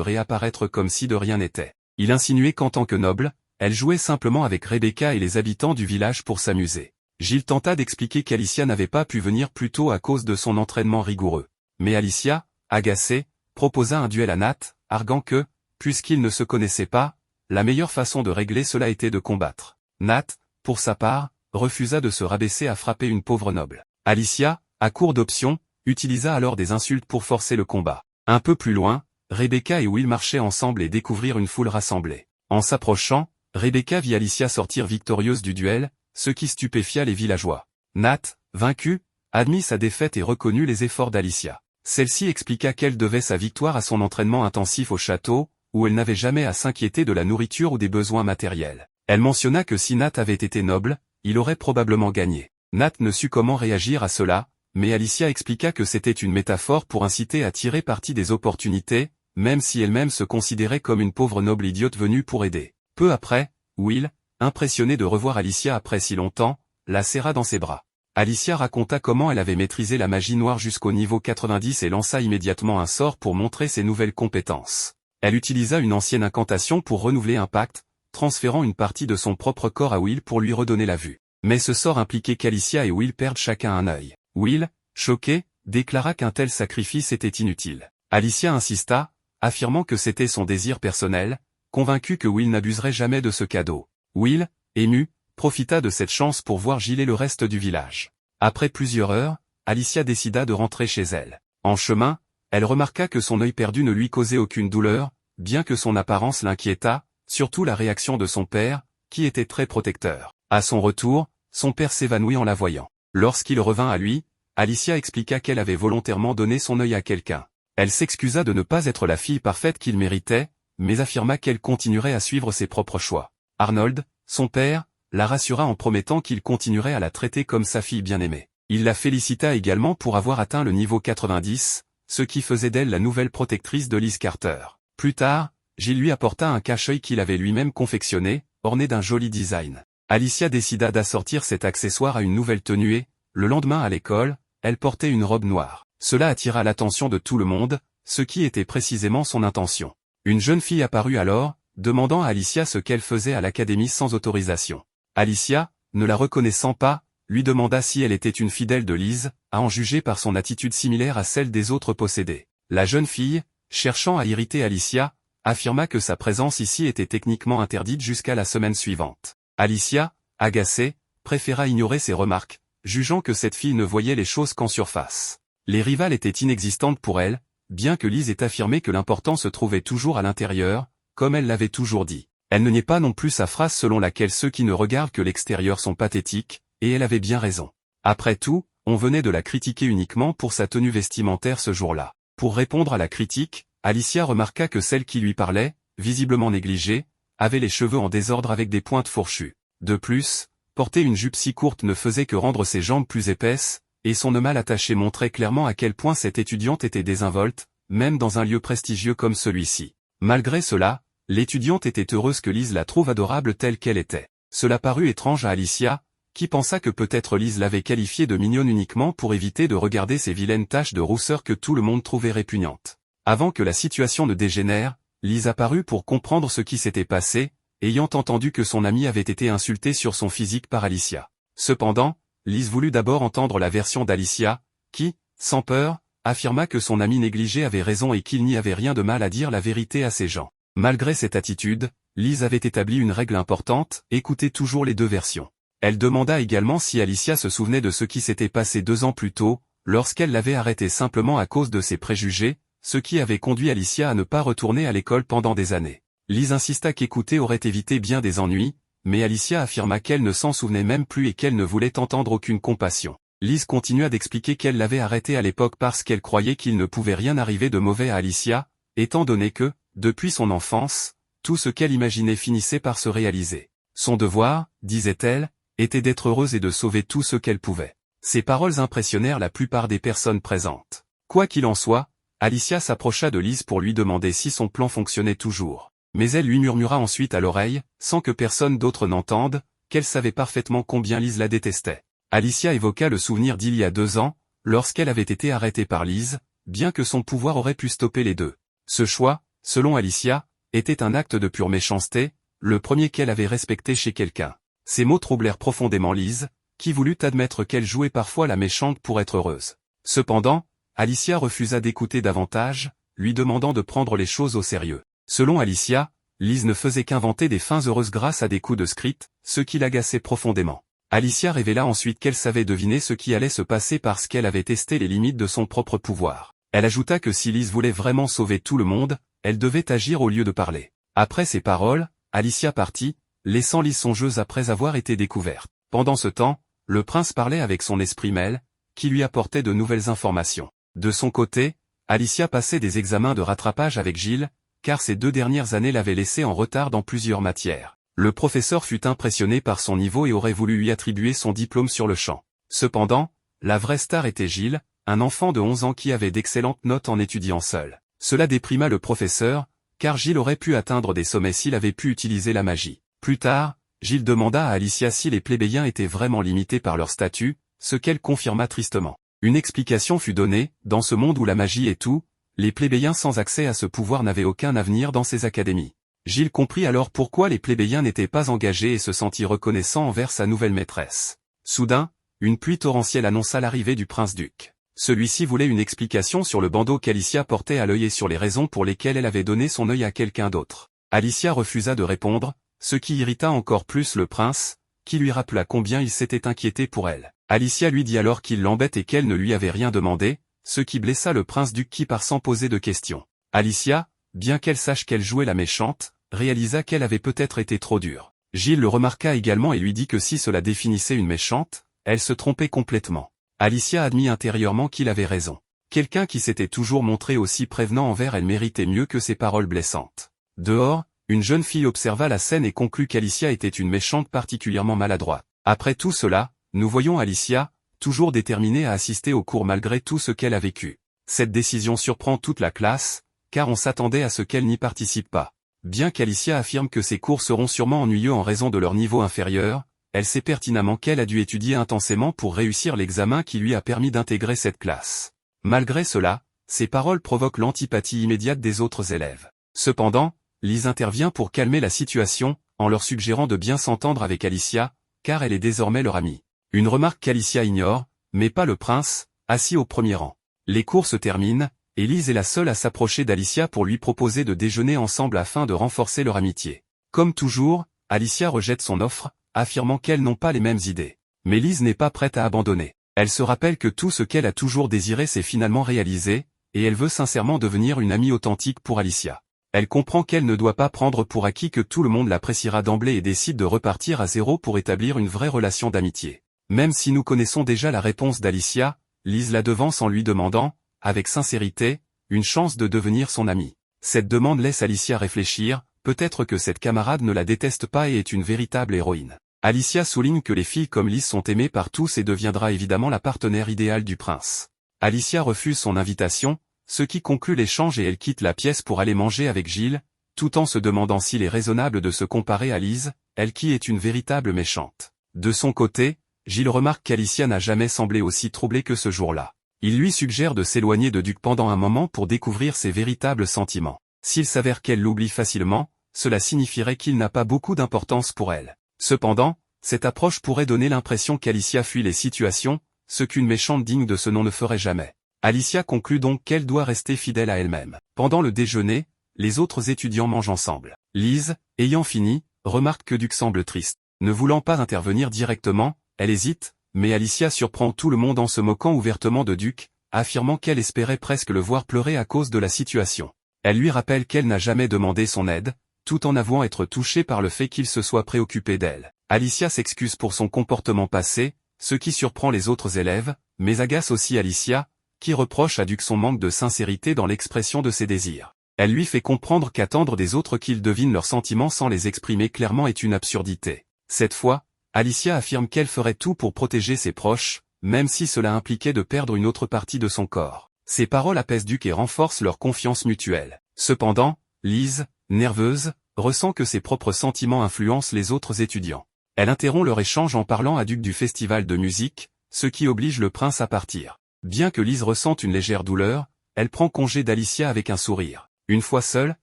réapparaître comme si de rien n'était. Il insinuait qu'en tant que noble, elle jouait simplement avec Rebecca et les habitants du village pour s'amuser. Giles tenta d'expliquer qu'Alicia n'avait pas pu venir plus tôt à cause de son entraînement rigoureux. Mais Alicia, agacée, proposa un duel à Nat, arguant que, puisqu'ils ne se connaissaient pas, la meilleure façon de régler cela était de combattre. Nat, pour sa part, refusa de se rabaisser à frapper une pauvre noble. Alicia, à court d'options, utilisa alors des insultes pour forcer le combat. Un peu plus loin, Rebecca et Will marchaient ensemble et découvrirent une foule rassemblée. En s'approchant, Rebecca vit Alicia sortir victorieuse du duel, ce qui stupéfia les villageois. Nat, vaincu, admit sa défaite et reconnut les efforts d'Alicia. Celle-ci expliqua qu'elle devait sa victoire à son entraînement intensif au château, où elle n'avait jamais à s'inquiéter de la nourriture ou des besoins matériels. Elle mentionna que si Nat avait été noble, il aurait probablement gagné. Nat ne sut comment réagir à cela, mais Alicia expliqua que c'était une métaphore pour inciter à tirer parti des opportunités, même si elle-même se considérait comme une pauvre noble idiote venue pour aider. Peu après, Will, impressionné de revoir Alicia après si longtemps, la serra dans ses bras. Alicia raconta comment elle avait maîtrisé la magie noire jusqu'au niveau 90 et lança immédiatement un sort pour montrer ses nouvelles compétences. Elle utilisa une ancienne incantation pour renouveler un pacte, transférant une partie de son propre corps à Will pour lui redonner la vue. Mais ce sort impliquait qu'Alicia et Will perdent chacun un œil. Will, choqué, déclara qu'un tel sacrifice était inutile. Alicia insista, affirmant que c'était son désir personnel, convaincu que Will n'abuserait jamais de ce cadeau. Will, ému, profita de cette chance pour voir Giles et le reste du village. Après plusieurs heures, Alicia décida de rentrer chez elle. En chemin, elle remarqua que son œil perdu ne lui causait aucune douleur, bien que son apparence l'inquiétât, surtout la réaction de son père, qui était très protecteur. À son retour, son père s'évanouit en la voyant. Lorsqu'il revint à lui, Alicia expliqua qu'elle avait volontairement donné son œil à quelqu'un. Elle s'excusa de ne pas être la fille parfaite qu'il méritait, mais affirma qu'elle continuerait à suivre ses propres choix. Arnold, son père, la rassura en promettant qu'il continuerait à la traiter comme sa fille bien-aimée. Il la félicita également pour avoir atteint le niveau 90, ce qui faisait d'elle la nouvelle protectrice de Liz Carter. Plus tard, Jill lui apporta un cache-œil qu'il avait lui-même confectionné, orné d'un joli design. Alicia décida d'assortir cet accessoire à une nouvelle tenue et, le lendemain à l'école, elle portait une robe noire. Cela attira l'attention de tout le monde, ce qui était précisément son intention. Une jeune fille apparut alors, demandant à Alicia ce qu'elle faisait à l'académie sans autorisation. Alicia, ne la reconnaissant pas, lui demanda si elle était une fidèle de Liz, à en juger par son attitude similaire à celle des autres possédés. La jeune fille, cherchant à irriter Alicia, affirma que sa présence ici était techniquement interdite jusqu'à la semaine suivante. Alicia, agacée, préféra ignorer ces remarques, jugeant que cette fille ne voyait les choses qu'en surface. Les rivales étaient inexistantes pour elle, bien que Liz ait affirmé que l'important se trouvait toujours à l'intérieur, comme elle l'avait toujours dit. Elle ne niait pas non plus sa phrase selon laquelle ceux qui ne regardent que l'extérieur sont pathétiques, et elle avait bien raison. Après tout, on venait de la critiquer uniquement pour sa tenue vestimentaire ce jour-là. Pour répondre à la critique, Alicia remarqua que celle qui lui parlait, visiblement négligée, avait les cheveux en désordre avec des pointes fourchues. De plus, porter une jupe si courte ne faisait que rendre ses jambes plus épaisses, et son nœud mal attaché montrait clairement à quel point cette étudiante était désinvolte, même dans un lieu prestigieux comme celui-ci. Malgré cela, l'étudiante était heureuse que Liz la trouve adorable telle qu'elle était. Cela parut étrange à Alicia, qui pensa que peut-être Liz l'avait qualifiée de mignonne uniquement pour éviter de regarder ces vilaines taches de rousseur que tout le monde trouvait répugnantes. Avant que la situation ne dégénère, Liz apparut pour comprendre ce qui s'était passé, ayant entendu que son amie avait été insultée sur son physique par Alicia. Cependant, Liz voulut d'abord entendre la version d'Alicia, qui, sans peur, affirma que son amie négligée avait raison et qu'il n'y avait rien de mal à dire la vérité à ces gens. Malgré cette attitude, Liz avait établi une règle importante, écouter toujours les deux versions. Elle demanda également si Alicia se souvenait de ce qui s'était passé 2 ans plus tôt, lorsqu'elle l'avait arrêtée simplement à cause de ses préjugés, ce qui avait conduit Alicia à ne pas retourner à l'école pendant des années. Liz insista qu'écouter aurait évité bien des ennuis, mais Alicia affirma qu'elle ne s'en souvenait même plus et qu'elle ne voulait entendre aucune compassion. Liz continua d'expliquer qu'elle l'avait arrêté à l'époque parce qu'elle croyait qu'il ne pouvait rien arriver de mauvais à Alicia, étant donné que, depuis son enfance, tout ce qu'elle imaginait finissait par se réaliser. Son devoir, disait-elle, était d'être heureuse et de sauver tout ce qu'elle pouvait. Ces paroles impressionnèrent la plupart des personnes présentes. Quoi qu'il en soit, Alicia s'approcha de Liz pour lui demander si son plan fonctionnait toujours. Mais elle lui murmura ensuite à l'oreille, sans que personne d'autre n'entende, qu'elle savait parfaitement combien Liz la détestait. Alicia évoqua le souvenir d'il y a 2 ans, lorsqu'elle avait été arrêtée par Liz, bien que son pouvoir aurait pu stopper les deux. Ce choix, selon Alicia, était un acte de pure méchanceté, le premier qu'elle avait respecté chez quelqu'un. Ces mots troublèrent profondément Liz, qui voulut admettre qu'elle jouait parfois la méchante pour être heureuse. Cependant, Alicia refusa d'écouter davantage, lui demandant de prendre les choses au sérieux. Selon Alicia, Liz ne faisait qu'inventer des fins heureuses grâce à des coups de script, ce qui l'agaçait profondément. Alicia révéla ensuite qu'elle savait deviner ce qui allait se passer parce qu'elle avait testé les limites de son propre pouvoir. Elle ajouta que si Liz voulait vraiment sauver tout le monde, elle devait agir au lieu de parler. Après ces paroles, Alicia partit, laissant Liz songeuse après avoir été découverte. Pendant ce temps, le prince parlait avec son esprit mêle, qui lui apportait de nouvelles informations. De son côté, Alicia passait des examens de rattrapage avec Jill, car ces 2 dernières années l'avaient laissé en retard dans plusieurs matières. Le professeur fut impressionné par son niveau et aurait voulu lui attribuer son diplôme sur le champ. Cependant, la vraie star était Jill, un enfant de 11 ans qui avait d'excellentes notes en étudiant seul. Cela déprima le professeur, car Jill aurait pu atteindre des sommets s'il avait pu utiliser la magie. Plus tard, Jill demanda à Alicia si les plébéiens étaient vraiment limités par leur statut, ce qu'elle confirma tristement. Une explication fut donnée, dans ce monde où la magie est tout, les plébéiens sans accès à ce pouvoir n'avaient aucun avenir dans ces académies. Jill comprit alors pourquoi les plébéiens n'étaient pas engagés et se sentit reconnaissant envers sa nouvelle maîtresse. Soudain, une pluie torrentielle annonça l'arrivée du prince-duc. Celui-ci voulait une explication sur le bandeau qu'Alicia portait à l'œil et sur les raisons pour lesquelles elle avait donné son œil à quelqu'un d'autre. Alicia refusa de répondre, ce qui irrita encore plus le prince, qui lui rappela combien il s'était inquiété pour elle. Alicia lui dit alors qu'il l'embête et qu'elle ne lui avait rien demandé, ce qui blessa le prince-duc qui part sans poser de questions. Alicia, bien qu'elle sache qu'elle jouait la méchante, réalisa qu'elle avait peut-être été trop dure. Jill le remarqua également et lui dit que si cela définissait une méchante, elle se trompait complètement. Alicia admit intérieurement qu'il avait raison. Quelqu'un qui s'était toujours montré aussi prévenant envers elle méritait mieux que ces paroles blessantes. Dehors, une jeune fille observa la scène et conclut qu'Alicia était une méchante particulièrement maladroite. Après tout cela, nous voyons Alicia, toujours déterminée à assister au cours malgré tout ce qu'elle a vécu. Cette décision surprend toute la classe, car on s'attendait à ce qu'elle n'y participe pas. Bien qu'Alicia affirme que ses cours seront sûrement ennuyeux en raison de leur niveau inférieur, elle sait pertinemment qu'elle a dû étudier intensément pour réussir l'examen qui lui a permis d'intégrer cette classe. Malgré cela, ses paroles provoquent l'antipathie immédiate des autres élèves. Cependant, Lise intervient pour calmer la situation, en leur suggérant de bien s'entendre avec Alicia, car elle est désormais leur amie. Une remarque qu'Alicia ignore, mais pas le prince, assis au premier rang. Les cours se terminent, et Lise est la seule à s'approcher d'Alicia pour lui proposer de déjeuner ensemble afin de renforcer leur amitié. Comme toujours, Alicia rejette son offre, affirmant qu'elles n'ont pas les mêmes idées. Mais Lise n'est pas prête à abandonner. Elle se rappelle que tout ce qu'elle a toujours désiré s'est finalement réalisé, et elle veut sincèrement devenir une amie authentique pour Alicia. Elle comprend qu'elle ne doit pas prendre pour acquis que tout le monde l'appréciera d'emblée et décide de repartir à zéro pour établir une vraie relation d'amitié. Même si nous connaissons déjà la réponse d'Alicia, Lise la devance en lui demandant, avec sincérité, une chance de devenir son amie. Cette demande laisse Alicia réfléchir, peut-être que cette camarade ne la déteste pas et est une véritable héroïne. Alicia souligne que les filles comme Lise sont aimées par tous et deviendra évidemment la partenaire idéale du prince. Alicia refuse son invitation, ce qui conclut l'échange et elle quitte la pièce pour aller manger avec Gilles, tout en se demandant s'il est raisonnable de se comparer à Lise, elle qui est une véritable méchante. De son côté, Gilles remarque qu'Alicia n'a jamais semblé aussi troublée que ce jour-là. Il lui suggère de s'éloigner de Duc pendant un moment pour découvrir ses véritables sentiments. S'il s'avère qu'elle l'oublie facilement, cela signifierait qu'il n'a pas beaucoup d'importance pour elle. Cependant, cette approche pourrait donner l'impression qu'Alicia fuit les situations, ce qu'une méchante digne de ce nom ne ferait jamais. Alicia conclut donc qu'elle doit rester fidèle à elle-même. Pendant le déjeuner, les autres étudiants mangent ensemble. Lise, ayant fini, remarque que Duc semble triste. Ne voulant pas intervenir directement, elle hésite, mais Alicia surprend tout le monde en se moquant ouvertement de Duc, affirmant qu'elle espérait presque le voir pleurer à cause de la situation. Elle lui rappelle qu'elle n'a jamais demandé son aide, tout en avouant être touchée par le fait qu'il se soit préoccupé d'elle. Alicia s'excuse pour son comportement passé, ce qui surprend les autres élèves, mais agace aussi Alicia, qui reproche à Duc son manque de sincérité dans l'expression de ses désirs. Elle lui fait comprendre qu'attendre des autres qu'ils devinent leurs sentiments sans les exprimer clairement est une absurdité. Cette fois, Alicia affirme qu'elle ferait tout pour protéger ses proches, même si cela impliquait de perdre une autre partie de son corps. Ces paroles apaisent Duc et renforcent leur confiance mutuelle. Cependant, Lise, nerveuse, ressent que ses propres sentiments influencent les autres étudiants. Elle interrompt leur échange en parlant à Duc du festival de musique, ce qui oblige le prince à partir. Bien que Lise ressente une légère douleur, elle prend congé d'Alicia avec un sourire. Une fois seule,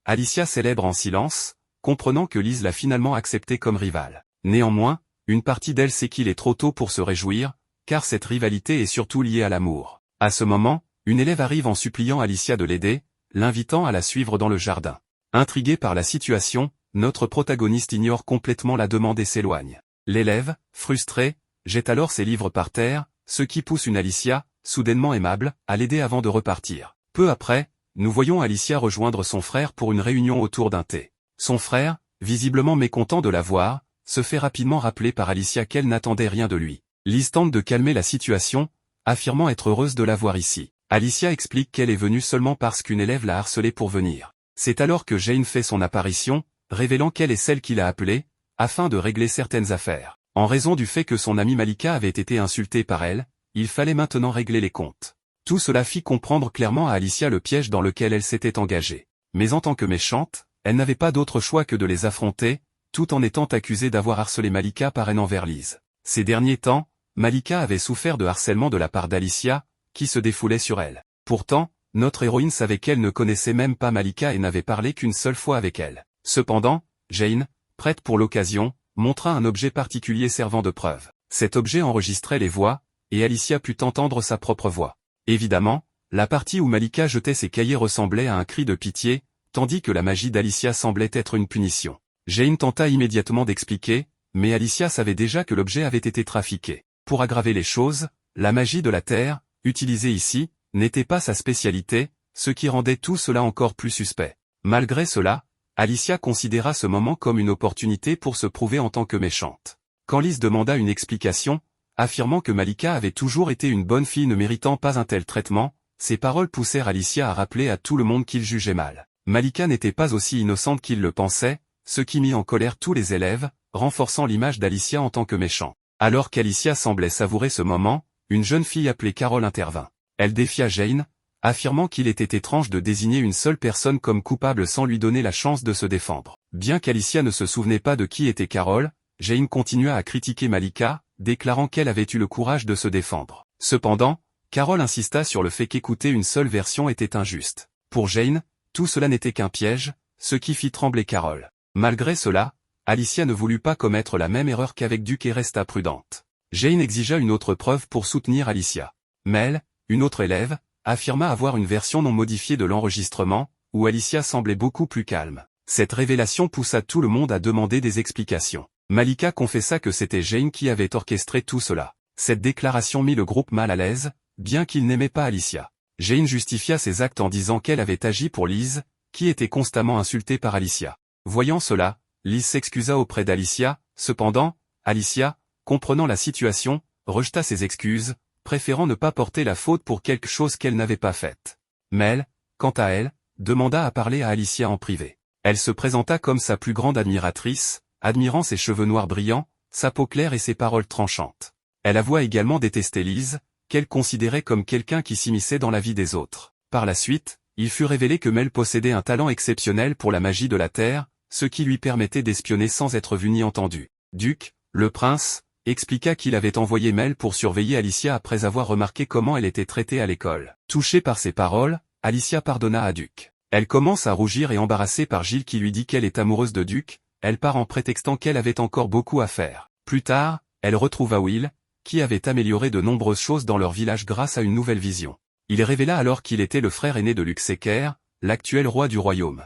Alicia célèbre en silence, comprenant que Lise l'a finalement acceptée comme rivale. Néanmoins, une partie d'elle sait qu'il est trop tôt pour se réjouir, car cette rivalité est surtout liée à l'amour. À ce moment, une élève arrive en suppliant Alicia de l'aider, l'invitant à la suivre dans le jardin. Intriguée par la situation, notre protagoniste ignore complètement la demande et s'éloigne. L'élève, frustré, jette alors ses livres par terre, ce qui pousse une Alicia, soudainement aimable, à l'aider avant de repartir. Peu après, nous voyons Alicia rejoindre son frère pour une réunion autour d'un thé. Son frère, visiblement mécontent de la voir, se fait rapidement rappeler par Alicia qu'elle n'attendait rien de lui. Lise tente de calmer la situation, affirmant être heureuse de la voir ici. Alicia explique qu'elle est venue seulement parce qu'une élève l'a harcelée pour venir. C'est alors que Jane fait son apparition, révélant qu'elle est celle qui l'a appelée, afin de régler certaines affaires. En raison du fait que son amie Malika avait été insultée par elle, il fallait maintenant régler les comptes. Tout cela fit comprendre clairement à Alicia le piège dans lequel elle s'était engagée. Mais en tant que méchante, elle n'avait pas d'autre choix que de les affronter, tout en étant accusée d'avoir harcelé Malika par haine envers Lise. Ces derniers temps, Malika avait souffert de harcèlement de la part d'Alicia, qui se défoulait sur elle. Pourtant, notre héroïne savait qu'elle ne connaissait même pas Malika et n'avait parlé qu'une seule fois avec elle. Cependant, Jane, prête pour l'occasion, montra un objet particulier servant de preuve. Cet objet enregistrait les voix, et Alicia put entendre sa propre voix. Évidemment, la partie où Malika jetait ses cahiers ressemblait à un cri de pitié, tandis que la magie d'Alicia semblait être une punition. Jane tenta immédiatement d'expliquer, mais Alicia savait déjà que l'objet avait été trafiqué. Pour aggraver les choses, la magie de la Terre, utilisée ici, n'était pas sa spécialité, ce qui rendait tout cela encore plus suspect. Malgré cela, Alicia considéra ce moment comme une opportunité pour se prouver en tant que méchante. Quand Lise demanda une explication, affirmant que Malika avait toujours été une bonne fille ne méritant pas un tel traitement, ses paroles poussèrent Alicia à rappeler à tout le monde qu'il jugeait mal. Malika n'était pas aussi innocente qu'il le pensait, ce qui mit en colère tous les élèves, renforçant l'image d'Alicia en tant que méchant. Alors qu'Alicia semblait savourer ce moment, une jeune fille appelée Carole intervint. Elle défia Jane, affirmant qu'il était étrange de désigner une seule personne comme coupable sans lui donner la chance de se défendre. Bien qu'Alicia ne se souvenait pas de qui était Carole, Jane continua à critiquer Malika, déclarant qu'elle avait eu le courage de se défendre. Cependant, Carole insista sur le fait qu'écouter une seule version était injuste. Pour Jane, tout cela n'était qu'un piège, ce qui fit trembler Carole. Malgré cela, Alicia ne voulut pas commettre la même erreur qu'avec Duke et resta prudente. Jane exigea une autre preuve pour soutenir Alicia. Mel, une autre élève, affirma avoir une version non modifiée de l'enregistrement, où Alicia semblait beaucoup plus calme. Cette révélation poussa tout le monde à demander des explications. Malika confessa que c'était Jane qui avait orchestré tout cela. Cette déclaration mit le groupe mal à l'aise, bien qu'il n'aimait pas Alicia. Jane justifia ses actes en disant qu'elle avait agi pour Liz, qui était constamment insultée par Alicia. Voyant cela, Liz s'excusa auprès d'Alicia, cependant, Alicia, comprenant la situation, rejeta ses excuses, préférant ne pas porter la faute pour quelque chose qu'elle n'avait pas faite. Mel, quant à elle, demanda à parler à Alicia en privé. Elle se présenta comme sa plus grande admiratrice, admirant ses cheveux noirs brillants, sa peau claire et ses paroles tranchantes. Elle avoua également détester Liz, qu'elle considérait comme quelqu'un qui s'immisçait dans la vie des autres. Par la suite, il fut révélé que Mel possédait un talent exceptionnel pour la magie de la Terre, ce qui lui permettait d'espionner sans être vu ni entendu. Duke, le prince, expliqua qu'il avait envoyé Mel pour surveiller Alicia après avoir remarqué comment elle était traitée à l'école. Touchée par ces paroles, Alicia pardonna à Duke. Elle commence à rougir et embarrassée par Gilles qui lui dit qu'elle est amoureuse de Duke, elle part en prétextant qu'elle avait encore beaucoup à faire. Plus tard, elle retrouva Will, qui avait amélioré de nombreuses choses dans leur village grâce à une nouvelle vision. Il révéla alors qu'il était le frère aîné de Luxeker, l'actuel roi du royaume.